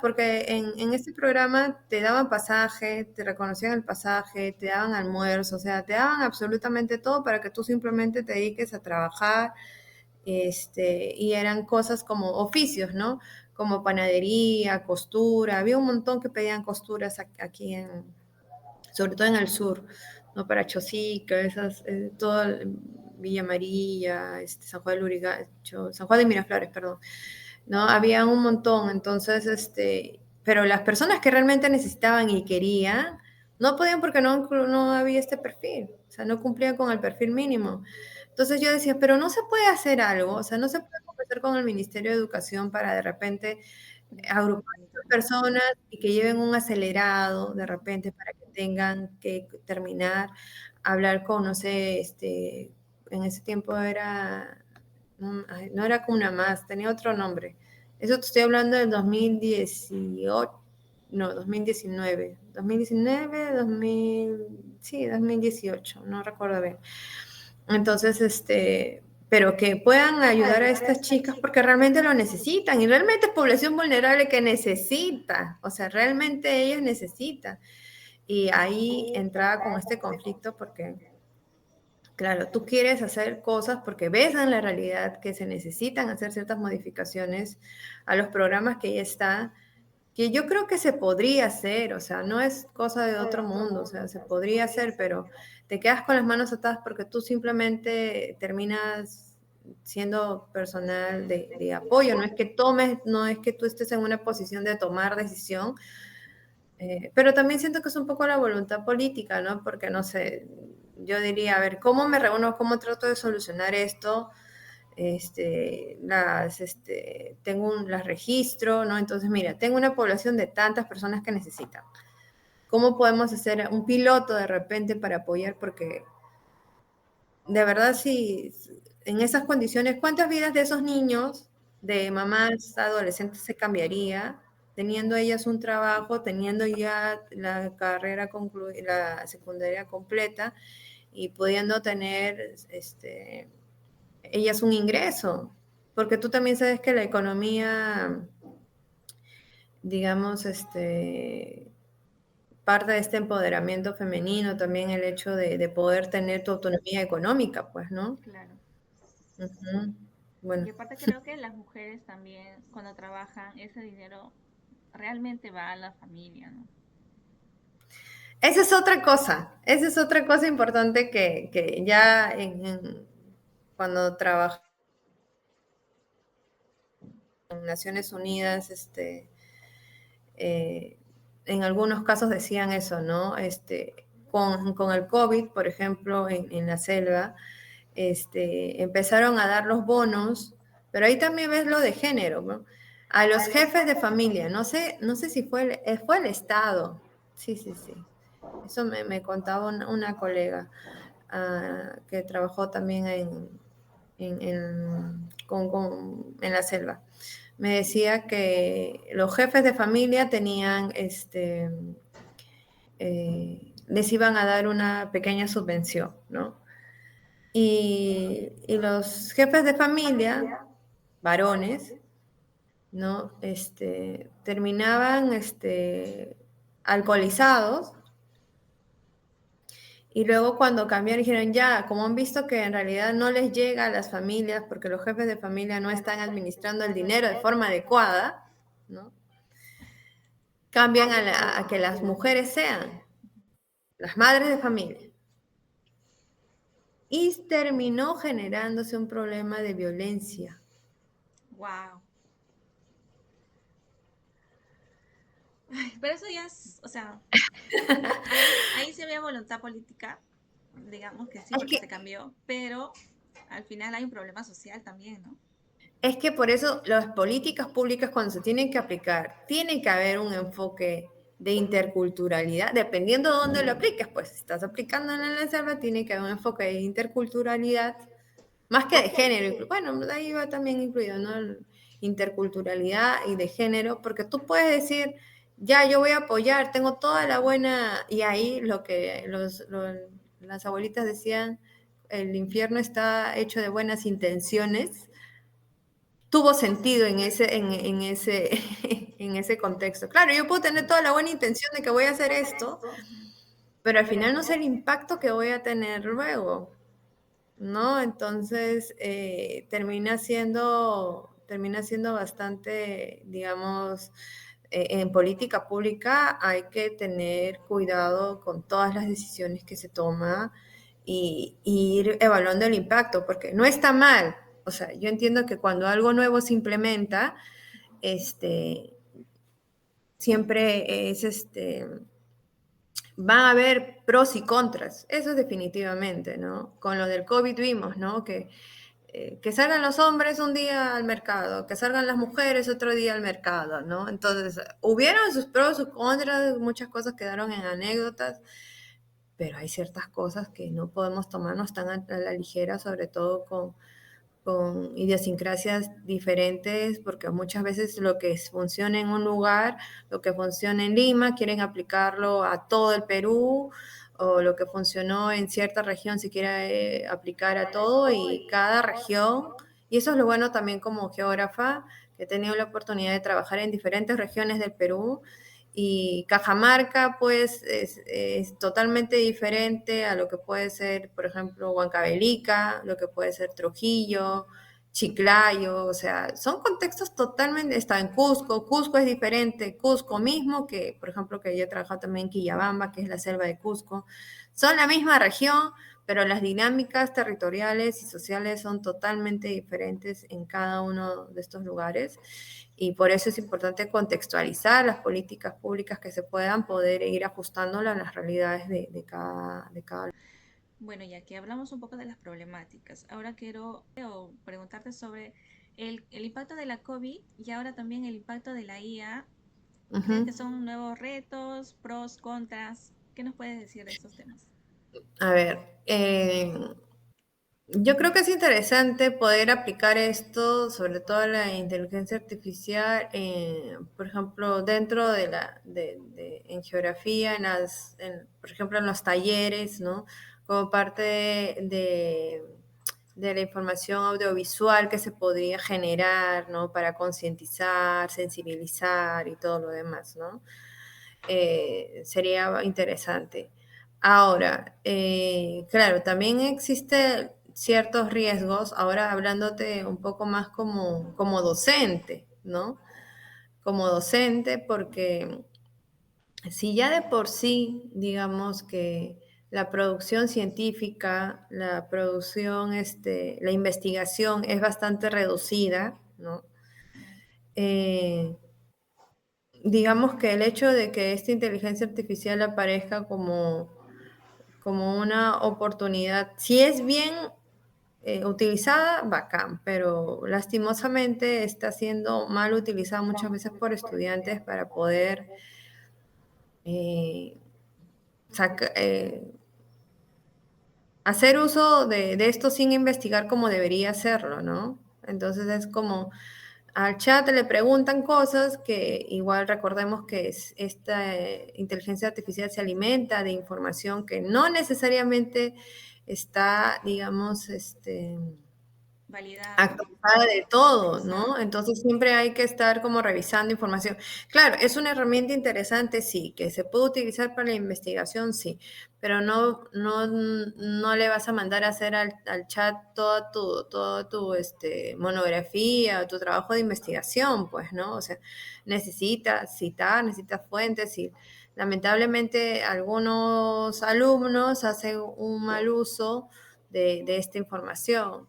porque en este programa te daban pasaje, te reconocían el pasaje, te daban almuerzo, o sea, te daban absolutamente todo para que tú simplemente te dediques a trabajar, y eran cosas como oficios, ¿no? Como panadería, costura, había un montón que pedían costuras aquí sobre todo en el sur, ¿no? Para Chosica, todo Villa María, San Juan de Lurigancho, San Juan de Miraflores, perdón, ¿no? Había un montón, entonces, pero las personas que realmente necesitaban y querían, no podían porque no había este perfil, o sea, no cumplían con el perfil mínimo. Entonces yo decía, pero no se puede hacer algo, o sea, no se puede conversar con el Ministerio de Educación para de repente agrupar a estas personas y que lleven un acelerado de repente para que tengan que terminar, hablar con, no sé, en ese tiempo era, no era como una más, tenía otro nombre. Eso te estoy hablando del 2018, no, 2019, 2019, 2000, sí, 2018, no recuerdo bien. Entonces, pero que puedan ayudar a estas chicas porque realmente lo necesitan y realmente es población vulnerable que necesita, o sea, realmente ellas necesitan. Y ahí entraba con este conflicto porque, claro, tú quieres hacer cosas porque ves en la realidad que se necesitan hacer ciertas modificaciones a los programas que ya están, que yo creo que se podría hacer, o sea, no es cosa de otro mundo, o sea, se podría hacer, pero te quedas con las manos atadas porque tú simplemente terminas siendo personal de apoyo, no es que tomes, no es que tú estés en una posición de tomar decisión, pero también siento que es un poco la voluntad política, ¿no? Porque, no sé, yo diría, a ver, ¿cómo me reúno? ¿Cómo trato de solucionar esto? Las registro, ¿no? Entonces, mira, tengo una población de tantas personas que necesitan. ¿Cómo podemos hacer un piloto de repente para apoyar? Porque de verdad, si en esas condiciones, ¿cuántas vidas de esos niños, de mamás adolescentes se cambiaría? Teniendo ellas un trabajo, teniendo ya la carrera concluida, la secundaria completa y pudiendo tener ellas un ingreso, porque tú también sabes que la economía, digamos, parte de este empoderamiento femenino, también el hecho de poder tener tu autonomía económica, pues, ¿no? Claro. Ujú. Bueno, Y aparte creo que las mujeres también cuando trabajan ese dinero realmente va a la familia, ¿no? esa es otra cosa importante que ya cuando trabajo en Naciones Unidas, eh, en algunos casos decían eso, ¿no? Con el COVID, por ejemplo, en la selva, empezaron a dar los bonos, pero ahí también ves lo de género, ¿no? A los jefes de familia, no sé si fue el Estado, sí, sí, sí. Eso me contaba una colega que trabajó también en la selva. Me decía que los jefes de familia tenían, les iban a dar una pequeña subvención, ¿no? Y los jefes de familia, varones, ¿no? Terminaban alcoholizados y luego cuando cambiaron dijeron, ya, como han visto que en realidad no les llega a las familias porque los jefes de familia no están administrando el dinero de forma adecuada, ¿no? Cambian a que las mujeres sean las madres de familia. Y terminó generándose un problema de violencia. Wow. Pero eso ya es, o sea, ahí se ve voluntad política, digamos que sí, Es porque que se cambió, pero al final hay un problema social también, ¿no? Es que por eso las políticas públicas cuando se tienen que aplicar, tiene que haber un enfoque de interculturalidad, dependiendo de dónde lo apliques, pues si estás aplicando en la selva, tiene que haber un enfoque de interculturalidad, más que de género, bueno, ahí va también incluido, ¿no? Interculturalidad y de género, porque tú puedes decir, ya, yo voy a apoyar, tengo toda la buena, y ahí lo que las abuelitas decían, el infierno está hecho de buenas intenciones, tuvo sentido en ese contexto. Claro, yo puedo tener toda la buena intención de que voy a hacer esto, pero al final no sé el impacto que voy a tener luego, ¿no? Entonces, termina siendo bastante, digamos, en política pública hay que tener cuidado con todas las decisiones que se toman y ir evaluando el impacto, porque no está mal. O sea, yo entiendo que cuando algo nuevo se implementa, siempre van a haber pros y contras, eso definitivamente, ¿no? Con lo del COVID vimos, ¿no? Que salgan los hombres un día al mercado, que salgan las mujeres otro día al mercado, ¿no? Entonces, hubieron sus pros, sus contras, muchas cosas quedaron en anécdotas, pero hay ciertas cosas que no podemos tomarnos tan a la ligera, sobre todo con idiosincrasias diferentes, porque muchas veces lo que funciona en un lugar, lo que funciona en Lima, quieren aplicarlo a todo el Perú, o lo que funcionó en cierta región se quiere aplicar a todo, y cada región, y eso es lo bueno también como geógrafa, que he tenido la oportunidad de trabajar en diferentes regiones del Perú, y Cajamarca, pues, es totalmente diferente a lo que puede ser, por ejemplo, Huancavelica, lo que puede ser Trujillo, Chiclayo, o sea, son contextos totalmente, está en Cusco, Cusco es diferente, Cusco mismo, que por ejemplo que yo he trabajado también en Quillabamba, que es la selva de Cusco, son la misma región, pero las dinámicas territoriales y sociales son totalmente diferentes en cada uno de estos lugares. Y por eso es importante contextualizar las políticas públicas que se puedan poder ir ajustándolas a las realidades de cada. Bueno, ya que hablamos un poco de las problemáticas, ahora quiero preguntarte sobre el impacto de la COVID y ahora también el impacto de la IA. ¿Crees que Ujú. son nuevos retos, pros, contras? ¿Qué nos puedes decir de estos temas? A ver, yo creo que es interesante poder aplicar esto, sobre todo la inteligencia artificial, por ejemplo, dentro en geografía, por ejemplo, en los talleres, ¿no? Como parte de la información audiovisual que se podría generar, ¿no? Para concientizar, sensibilizar y todo lo demás, ¿no? Sería interesante. Ahora, claro, también existen ciertos riesgos, ahora hablándote un poco más como docente, ¿no? Como docente, porque si ya de por sí, digamos que la producción científica, la producción, la investigación es bastante reducida, ¿no? Eh, digamos que el hecho de que esta inteligencia artificial aparezca como una oportunidad, si es bien utilizada, bacán, pero lastimosamente está siendo mal utilizada muchas veces por estudiantes para poder eh, hacer uso de esto sin investigar como debería hacerlo, ¿no? Entonces es como al chat le preguntan cosas que igual recordemos que esta inteligencia artificial se alimenta de información que no necesariamente está, digamos, Validada. actualizada de todo, ¿no? Exacto. Entonces siempre hay que estar como revisando información. Claro, es una herramienta interesante, sí, que se puede utilizar para la investigación, sí, pero no le vas a mandar a hacer al chat toda tu monografía o tu trabajo de investigación, pues, ¿no? O sea, necesitas citar, necesitas fuentes y lamentablemente algunos alumnos hacen un mal uso de esta información.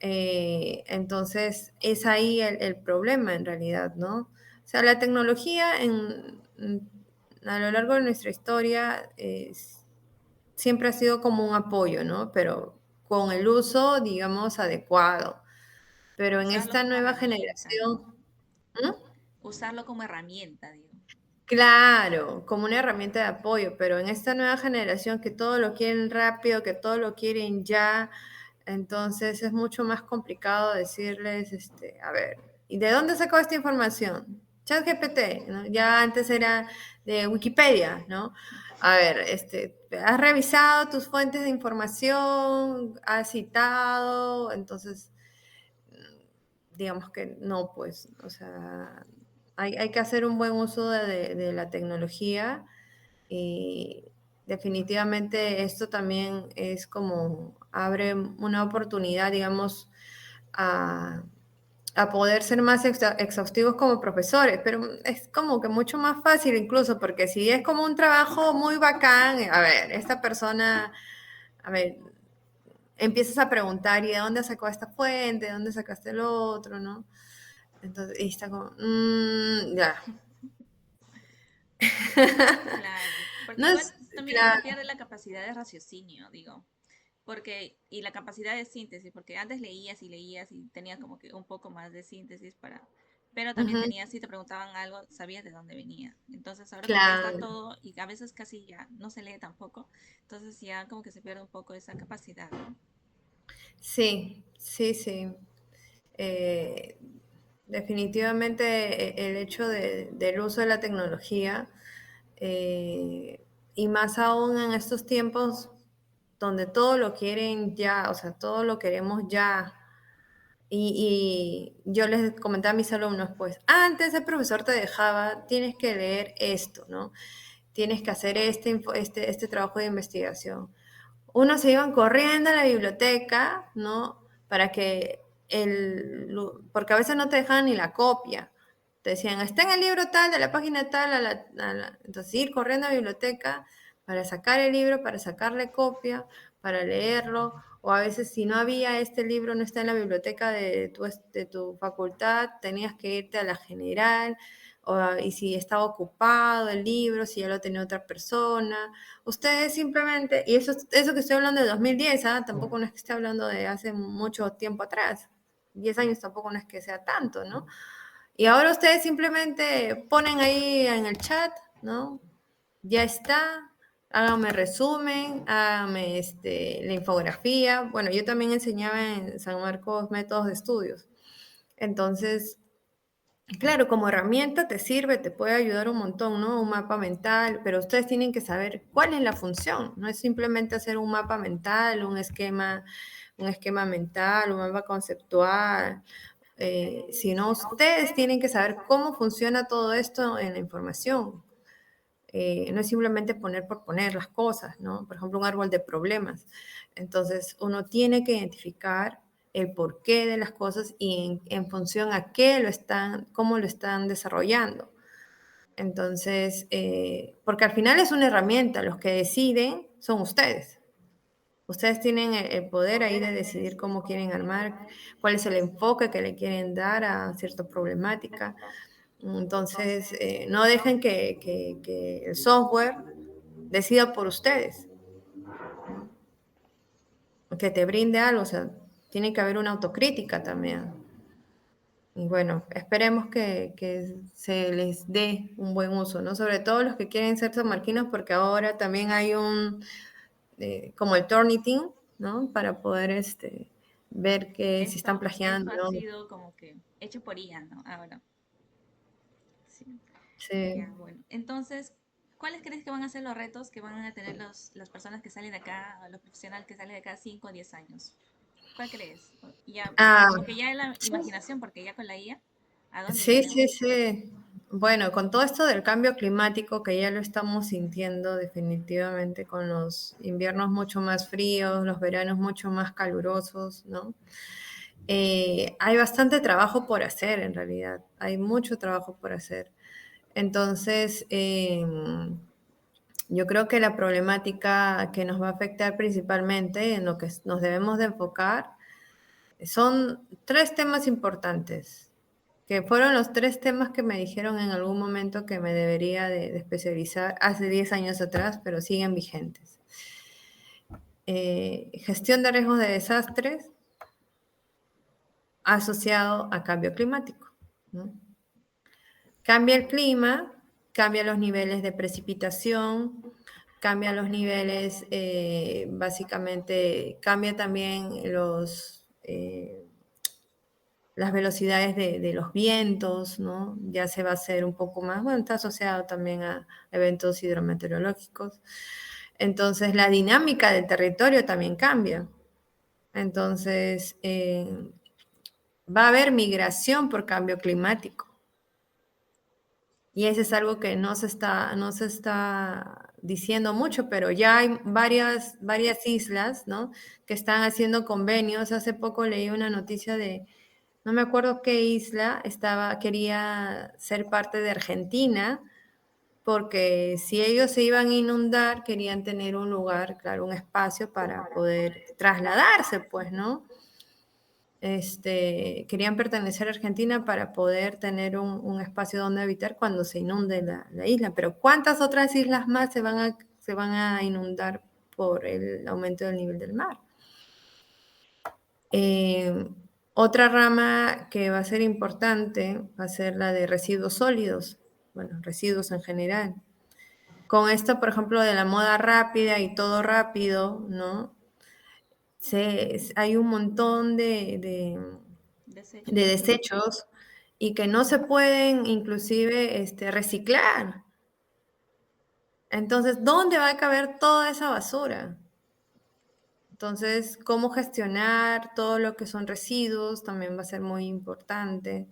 Entonces, es ahí el problema en realidad, ¿no? O sea, la tecnología a lo largo de nuestra historia siempre ha sido como un apoyo, ¿no? Pero con el uso, digamos, adecuado. Pero en Usarlo esta como nueva herramienta, ¿no? generación, ¿Mm? Usarlo como herramienta, digo. Claro, como una herramienta de apoyo, pero en esta nueva generación que todo lo quieren rápido, que todo lo quieren ya, entonces es mucho más complicado decirles, a ver, ¿y de dónde sacó esta información? ChatGPT, ¿no? Ya antes era de Wikipedia, ¿no? A ver, ¿has revisado tus fuentes de información? ¿Has citado? Entonces, digamos que no, pues, o sea, hay que hacer un buen uso de la tecnología y definitivamente esto también es como abre una oportunidad, digamos, a, a poder ser más exhaustivos como profesores, pero es como que mucho más fácil incluso, porque si es como un trabajo muy bacán, a ver, esta persona, a ver, empiezas a preguntar, ¿y de dónde sacó esta fuente? ¿De dónde sacaste el otro? ¿No? Entonces, y está como, ya. Claro, porque No igual es, también se claro. pierde la capacidad de raciocinio, digo, porque, y la capacidad de síntesis, porque antes leías y tenías como que un poco más de síntesis pero también Ujú, tenías, si te preguntaban algo, sabías de dónde venía. Entonces ahora como ya está claro. todo y a veces casi ya no se lee tampoco, entonces ya como que se pierde un poco esa capacidad, ¿no? Sí, sí, sí. Eh, definitivamente el hecho del uso de la tecnología, y más aún en estos tiempos donde todo lo quieren ya, o sea, todo lo queremos ya. Y yo les comentaba a mis alumnos, pues antes el profesor te dejaba, tienes que leer esto, ¿no? Tienes que hacer este trabajo de investigación. Unos se iban corriendo a la biblioteca, ¿no? Para que porque a veces no te dejaban ni la copia. Te decían, está en el libro tal, de la página tal, entonces ir corriendo a la biblioteca para sacar el libro, para sacarle copia, para leerlo, o a veces si no había este libro, no está en la biblioteca de tu facultad, tenías que irte a la general, y si estaba ocupado el libro, si ya lo tenía otra persona. Ustedes simplemente, y eso que estoy hablando de 2010, ¿ah? Tampoco no es que esté hablando de hace mucho tiempo atrás. 10 años tampoco no es que sea tanto, ¿no? Y ahora ustedes simplemente ponen ahí en el chat, ¿no? Ya está, hágame resumen, hágame la infografía. Bueno, yo también enseñaba en San Marcos métodos de estudios. Entonces, claro, como herramienta te sirve, te puede ayudar un montón, ¿no? Un mapa mental, pero ustedes tienen que saber cuál es la función. No es simplemente hacer un mapa mental, un esquema mental, un mapa conceptual, sino ustedes tienen que saber cómo funciona todo esto en la información. No es simplemente poner por poner las cosas, ¿no? Por ejemplo, un árbol de problemas. Entonces, uno tiene que identificar el porqué de las cosas y en función a cómo lo están desarrollando. Entonces, porque al final es una herramienta, los que deciden son ustedes. Ustedes tienen el poder ahí de decidir cómo quieren armar, cuál es el enfoque que le quieren dar a cierta problemática. Entonces, no dejen que el software decida por ustedes, ¿no? Que te brinde algo, o sea, tiene que haber una autocrítica también. Y bueno, esperemos que se les dé un buen uso, ¿no? Sobre todo los que quieren ser sanmarquinos, porque ahora también hay como el Turnitin, ¿no? Para poder ver que si están plagiando, Esto ha ¿no? sido como que hecho por IA, ¿no? Ahora, sí. Sí. Ya, bueno. Entonces, ¿cuáles crees que van a ser los retos que van a tener las personas que salen de acá, los profesionales que salen de acá 5 o 10 años? ¿Cuál crees? Ya, Ah, como que ya la imaginación, porque ya con la IA, ¿a dónde sí, iremos? sí, sí. Bueno, con todo esto del cambio climático que ya lo estamos sintiendo definitivamente con los inviernos mucho más fríos, los veranos mucho más calurosos, ¿no? Hay bastante trabajo por hacer en realidad, hay mucho trabajo por hacer. Entonces, yo creo que la problemática que nos va a afectar principalmente, en lo que nos debemos de enfocar, son tres temas importantes, que fueron los tres temas que me dijeron en algún momento que me debería de especializar hace 10 años atrás, pero siguen vigentes. Gestión de riesgos de desastres asociado a cambio climático, ¿no? Cambia el clima, cambia los niveles de precipitación, cambia los niveles, básicamente, cambia también las velocidades de los vientos, ¿no? Ya se va a hacer un poco más, bueno, está asociado también a eventos hidrometeorológicos. Entonces, la dinámica del territorio también cambia. Entonces, va a haber migración por cambio climático. Y eso es algo que no se está diciendo mucho, pero ya hay varias islas, ¿no? Que están haciendo convenios. Hace poco leí una noticia no me acuerdo qué isla quería ser parte de Argentina, porque si ellos se iban a inundar, querían tener un lugar, claro, un espacio para poder trasladarse, pues, ¿no? Querían pertenecer a Argentina para poder tener un espacio donde habitar cuando se inunde la isla. Pero ¿cuántas otras islas más se van a inundar por el aumento del nivel del mar? Otra rama que va a ser importante va a ser la de residuos sólidos, bueno, residuos en general. Con esto, por ejemplo, de la moda rápida y todo rápido, ¿no? Hay un montón de desechos y que no se pueden inclusive reciclar. Entonces, ¿dónde va a caber toda esa basura? Entonces, cómo gestionar todo lo que son residuos también va a ser muy importante,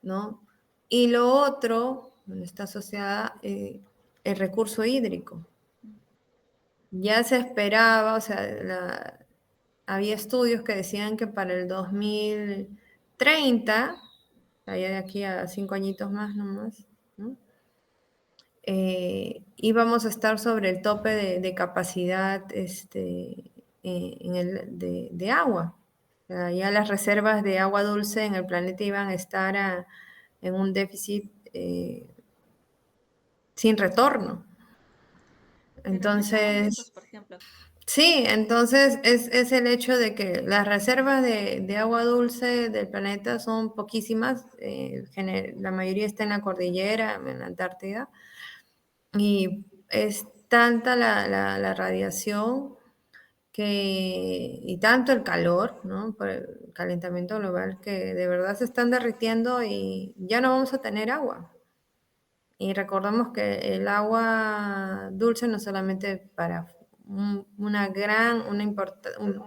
¿no? Y lo otro, está asociada el recurso hídrico. Ya se esperaba, o sea, había estudios que decían que para el 2030, allá de aquí a 5 añitos más nomás, ¿no? Íbamos a estar sobre el tope de capacidad de agua. O sea, ya las reservas de agua dulce en el planeta iban a estar en un déficit sin retorno. Entonces, sí, entonces es el hecho de que las reservas de agua dulce del planeta son poquísimas, la mayoría está en la cordillera, en la Antártida, y es tanta la radiación y tanto el calor, ¿no? Por el calentamiento global, que de verdad se están derritiendo y ya no vamos a tener agua. Y recordemos que el agua dulce no solamente para un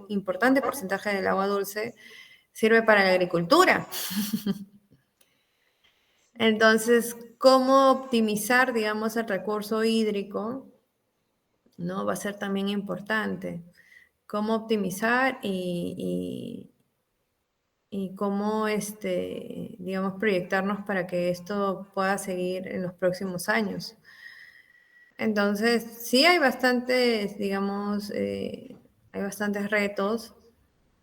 importante porcentaje del agua dulce sirve para la agricultura. Entonces, ¿cómo optimizar, digamos, el recurso hídrico? ¿No? Va a ser también importante. Cómo optimizar y cómo, digamos, proyectarnos para que esto pueda seguir en los próximos años. Entonces, sí hay bastantes, digamos, hay bastantes retos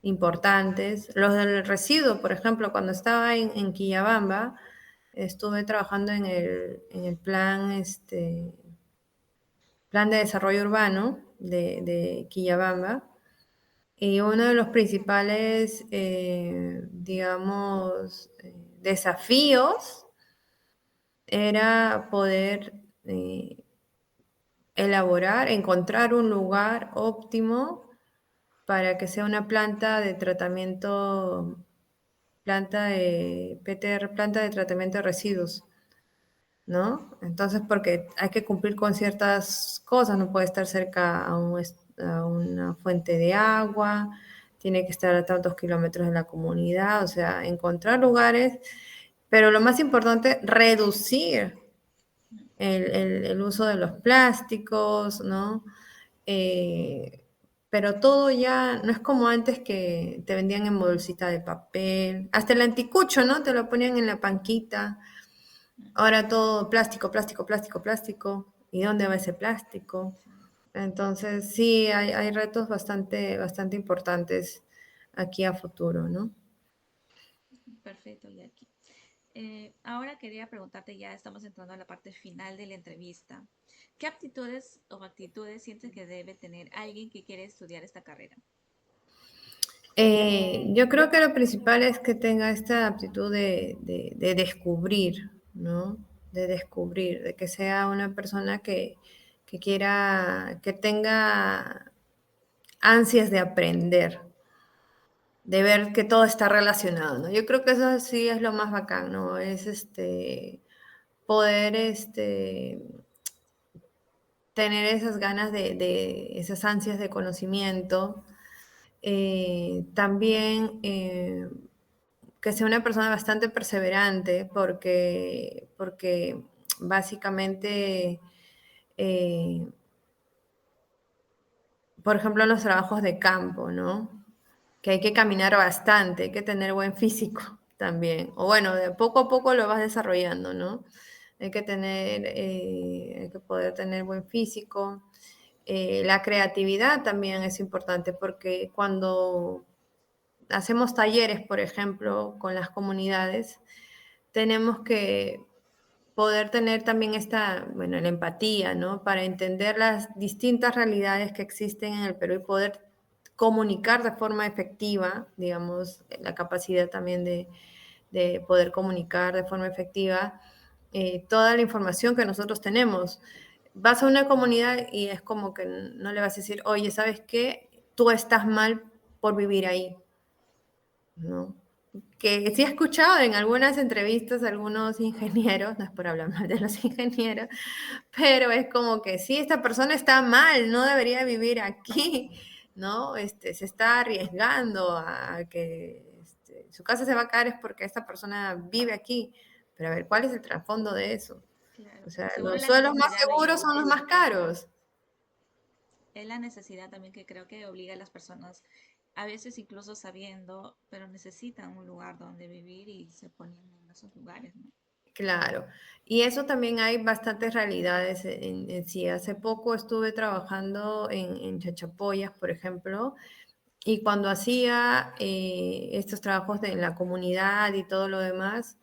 importantes. Los del residuo, por ejemplo, cuando estaba en Quillabamba, estuve trabajando en el plan de desarrollo urbano de Quillabamba, y uno de los principales, digamos, desafíos era poder encontrar un lugar óptimo para que sea una planta de tratamiento, planta de PTR, planta de tratamiento de residuos, ¿no? Entonces, porque hay que cumplir con ciertas cosas, no puede estar cerca a una fuente de agua, tiene que estar a tantos kilómetros de la comunidad, o sea, encontrar lugares, pero lo más importante, reducir el uso de los plásticos, ¿no? Pero todo ya no es como antes que te vendían en bolsita de papel, hasta el anticucho, ¿no? Te lo ponían en la panquita. Ahora todo plástico, plástico, plástico, plástico. ¿Y dónde va ese plástico? Entonces, sí, hay retos bastante, bastante importantes aquí a futuro, ¿no? Perfecto, Jackie. Ahora quería preguntarte, ya estamos entrando a la parte final de la entrevista. ¿Qué aptitudes o actitudes sientes que debe tener alguien que quiere estudiar esta carrera? Yo creo que lo principal es que tenga esta aptitud de descubrir, ¿no? De descubrir, de que sea una persona que quiera, que tenga ansias de aprender, de ver que todo está relacionado, ¿no? Yo creo que eso sí es lo más bacán, ¿no? Es poder tener esas ganas esas ansias de conocimiento. También que sea una persona bastante perseverante porque básicamente, por ejemplo, en los trabajos de campo, ¿no? Que hay que caminar bastante, hay que tener buen físico también. O bueno, de poco a poco lo vas desarrollando, ¿no? Hay que poder tener buen físico. La creatividad también es importante porque cuando hacemos talleres, por ejemplo, con las comunidades, tenemos que poder tener también la empatía, ¿no? Para entender las distintas realidades que existen en el Perú y poder comunicar de forma efectiva, digamos, la capacidad también de poder comunicar de forma efectiva toda la información que nosotros tenemos. Vas a una comunidad y es como que no le vas a decir, oye, ¿sabes qué? Tú estás mal por vivir ahí, ¿no? que sí he escuchado en algunas entrevistas a algunos ingenieros, no es por hablar mal de los ingenieros, pero es como que sí, esta persona está mal, no debería vivir aquí, ¿no? Se está arriesgando a que su casa se va a caer es porque esta persona vive aquí. Pero a ver, ¿cuál es el trasfondo de eso? Claro, O sea, seguro los la suelos más necesidad de seguros son ellos. los más caros. Es la necesidad también que creo que obliga a las personas, a veces incluso sabiendo, pero necesitan un lugar donde vivir y se ponen en esos lugares, ¿no? Claro, y eso también hay bastantes realidades en sí. Hace poco estuve trabajando en Chachapoyas, por ejemplo, y cuando hacía estos trabajos de la comunidad y todo lo demás,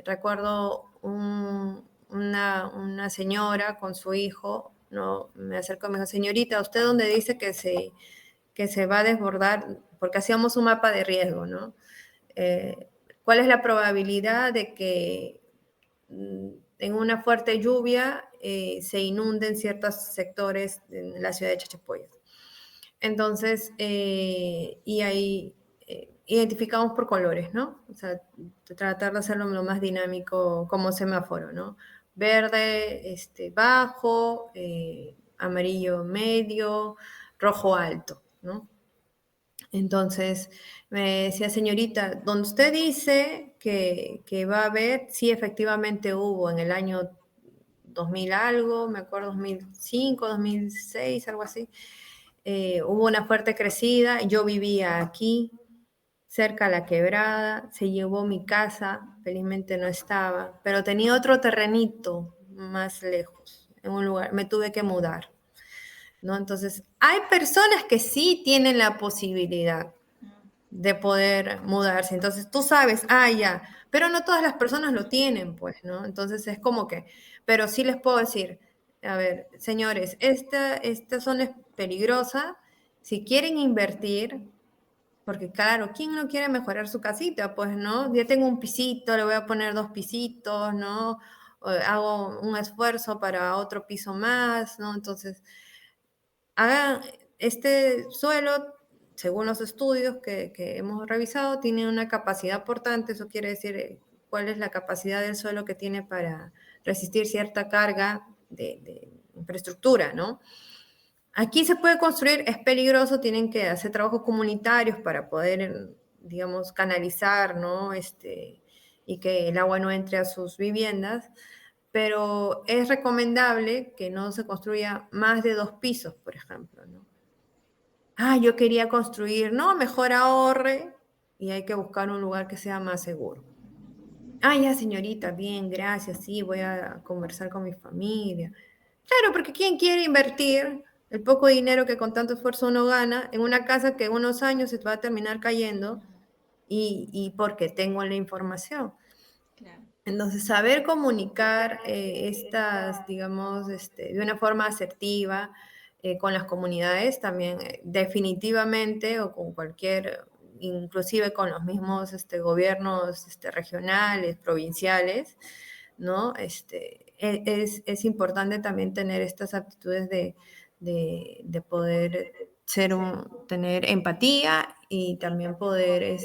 recuerdo una señora con su hijo, ¿no? Me acercó y me dijo, señorita, ¿usted dónde dice que se va a desbordar? Porque hacíamos un mapa de riesgo, ¿no? Eh, ¿Cuál es la probabilidad de que en una fuerte lluvia se inunden ciertos sectores en la ciudad de Chachapoyas? Entonces, y ahí identificamos por colores, ¿no? O sea, tratar de hacerlo lo más dinámico como semáforo, ¿no? Verde, bajo, amarillo medio, rojo alto, ¿no? Entonces, me decía, señorita, donde usted dice que va a haber, sí, efectivamente hubo en el año 2000 algo, me acuerdo, 2005, 2006, algo así. Hubo una fuerte crecida, yo vivía aquí, cerca a la quebrada, se llevó mi casa, felizmente no estaba, pero tenía otro terrenito más lejos, en un lugar, me tuve que mudar, ¿no? Entonces, hay personas que sí tienen la posibilidad Mm, de poder mudarse. Entonces tú sabes, ah, ya, pero no todas las personas lo tienen, pues, ¿no? Entonces es como que, pero sí les puedo decir, a ver, señores, esta zona es peligrosa, si quieren invertir, porque claro, ¿quién no quiere mejorar su casita? Pues, ¿no? Yo tengo un pisito, le voy a poner 2 pisitos, ¿no? O hago un esfuerzo para otro piso más, ¿no? Entonces, hagan este suelo, según los estudios que hemos revisado, tiene una capacidad portante, eso quiere decir cuál es la capacidad del suelo que tiene para resistir cierta carga de infraestructura, ¿no? Aquí se puede construir, es peligroso, tienen que hacer trabajos comunitarios para poder, digamos, canalizar, ¿no? Y que el agua no entre a sus viviendas, pero es recomendable que no se construya más de 2 pisos, por ejemplo, ¿no? Ah, yo quería construir, no, mejor ahorre y hay que buscar un lugar que sea más seguro. Ah, ya, señorita, bien, gracias, sí, voy a conversar con mi familia. Claro, porque ¿quién quiere invertir el poco dinero que con tanto esfuerzo uno gana en una casa que en unos años se va a terminar cayendo ujú, y porque tengo la información? claro. Entonces, saber comunicar estas, digamos, de una forma asertiva con las comunidades también definitivamente o con cualquier, inclusive con los mismos gobiernos regionales, provinciales, ¿no? Es importante también tener estas aptitudes de poder tener empatía y también poder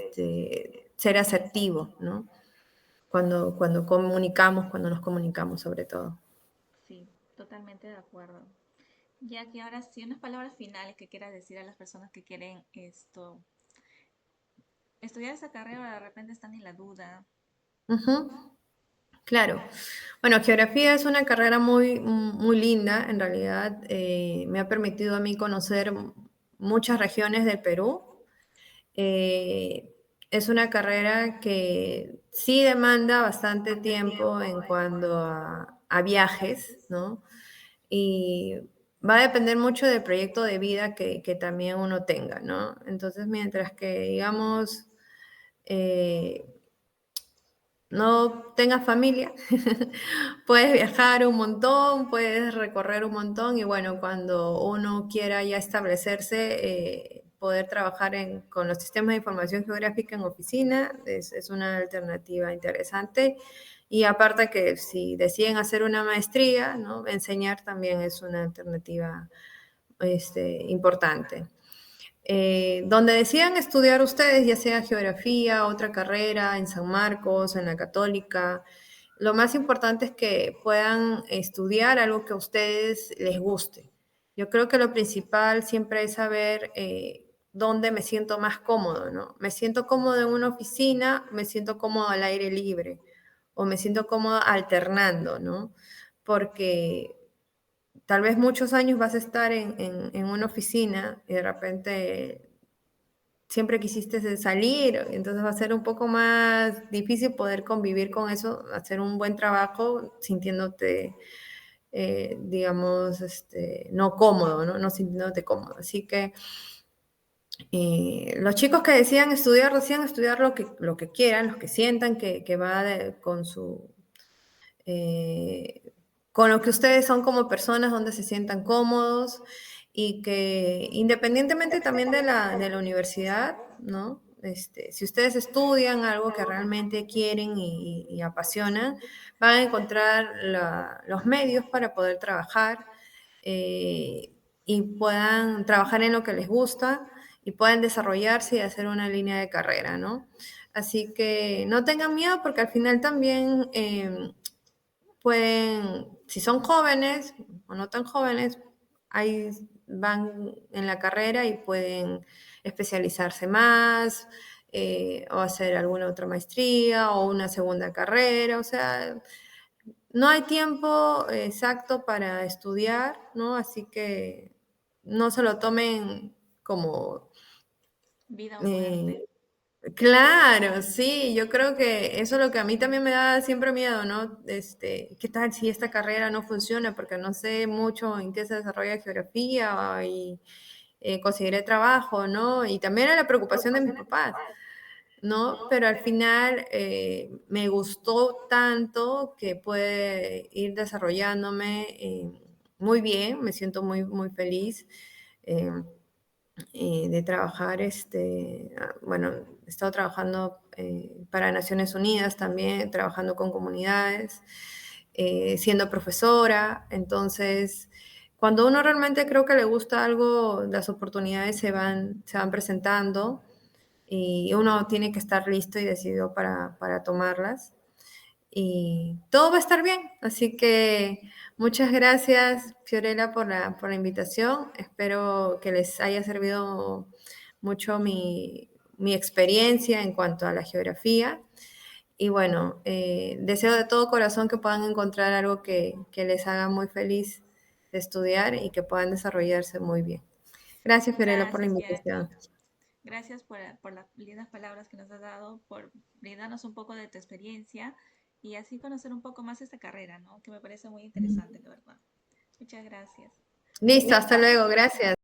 ser asertivo, ¿no? Cuando comunicamos, cuando nos comunicamos sobre todo. Sí, totalmente de acuerdo. Ya que ahora sí, unas palabras finales que quieras decir a las personas que quieren estudiar esa carrera, de repente están en la duda. Ujú, claro. Bueno, geografía es una carrera muy linda, en realidad me ha permitido a mí conocer muchas regiones del Perú. Eh, es una carrera que sí demanda bastante tiempo en cuanto a viajes, ¿no? Y va a depender mucho del proyecto de vida que también uno tenga, ¿no? Entonces, mientras que, digamos, eh, no tengas familia, puedes viajar un montón, puedes recorrer un montón y bueno, cuando uno quiera ya establecerse, poder trabajar con los sistemas de información geográfica en oficina es una alternativa interesante. Y aparte que si deciden hacer una maestría, ¿no? Enseñar también es una alternativa importante. Donde decidan estudiar ustedes, ya sea geografía, otra carrera, en San Marcos, en la Católica, lo más importante es que puedan estudiar algo que a ustedes les guste. Yo creo que lo principal siempre es saber dónde me siento más cómodo, ¿no? Me siento cómodo en una oficina, me siento cómodo al aire libre, o me siento cómodo alternando, ¿no? Porque tal vez muchos años vas a estar en una oficina y de repente siempre quisiste salir, entonces va a ser un poco más difícil poder convivir con eso, hacer un buen trabajo sintiéndote, digamos, no cómodo, ¿no? No sintiéndote cómodo. Así que los chicos que decían estudiar lo que quieran, los que sientan que va con su con lo que ustedes son como personas, donde se sientan cómodos y que independientemente también de la universidad, ¿no? Si ustedes estudian algo que realmente quieren y apasionan, van a encontrar los medios para poder trabajar eh, y puedan trabajar en lo que les gusta y puedan desarrollarse y hacer una línea de carrera, ¿no? Así que no tengan miedo porque al final también pueden, si son jóvenes o no tan jóvenes, ahí van en la carrera y pueden especializarse más o hacer alguna otra maestría o una segunda carrera. O sea, no hay tiempo exacto para estudiar, ¿no? Así que no se lo tomen como Vida o muerte. eh, claro, sí, yo creo que eso es lo que a mí también me da siempre miedo, ¿no? ¿Qué tal si esta carrera no funciona? Porque no sé mucho en qué se desarrolla geografía y conseguiré trabajo, ¿no? Y también era la preocupación de mis papás, ¿no? Pero al final me gustó tanto que puede ir desarrollándome muy bien, me siento muy, muy feliz. eh, de trabajar, bueno, he estado trabajando para Naciones Unidas también, trabajando con comunidades, siendo profesora, entonces, cuando uno realmente creo que le gusta algo, las oportunidades se van presentando y uno tiene que estar listo y decidido para tomarlas y todo va a estar bien. Así que muchas gracias, Fiorella, por la invitación. Espero que les haya servido mucho mi experiencia en cuanto a la geografía. Y bueno, deseo de todo corazón que puedan encontrar algo que les haga muy feliz de estudiar y que puedan desarrollarse muy bien. Gracias, Fiorella, por la Gracias, invitación. Jackie. Gracias por las lindas palabras que nos has dado, por brindarnos un poco de tu experiencia y así conocer un poco más esta carrera, ¿no? Que me parece muy interesante, de verdad. Muchas gracias. Listo, hasta luego, gracias.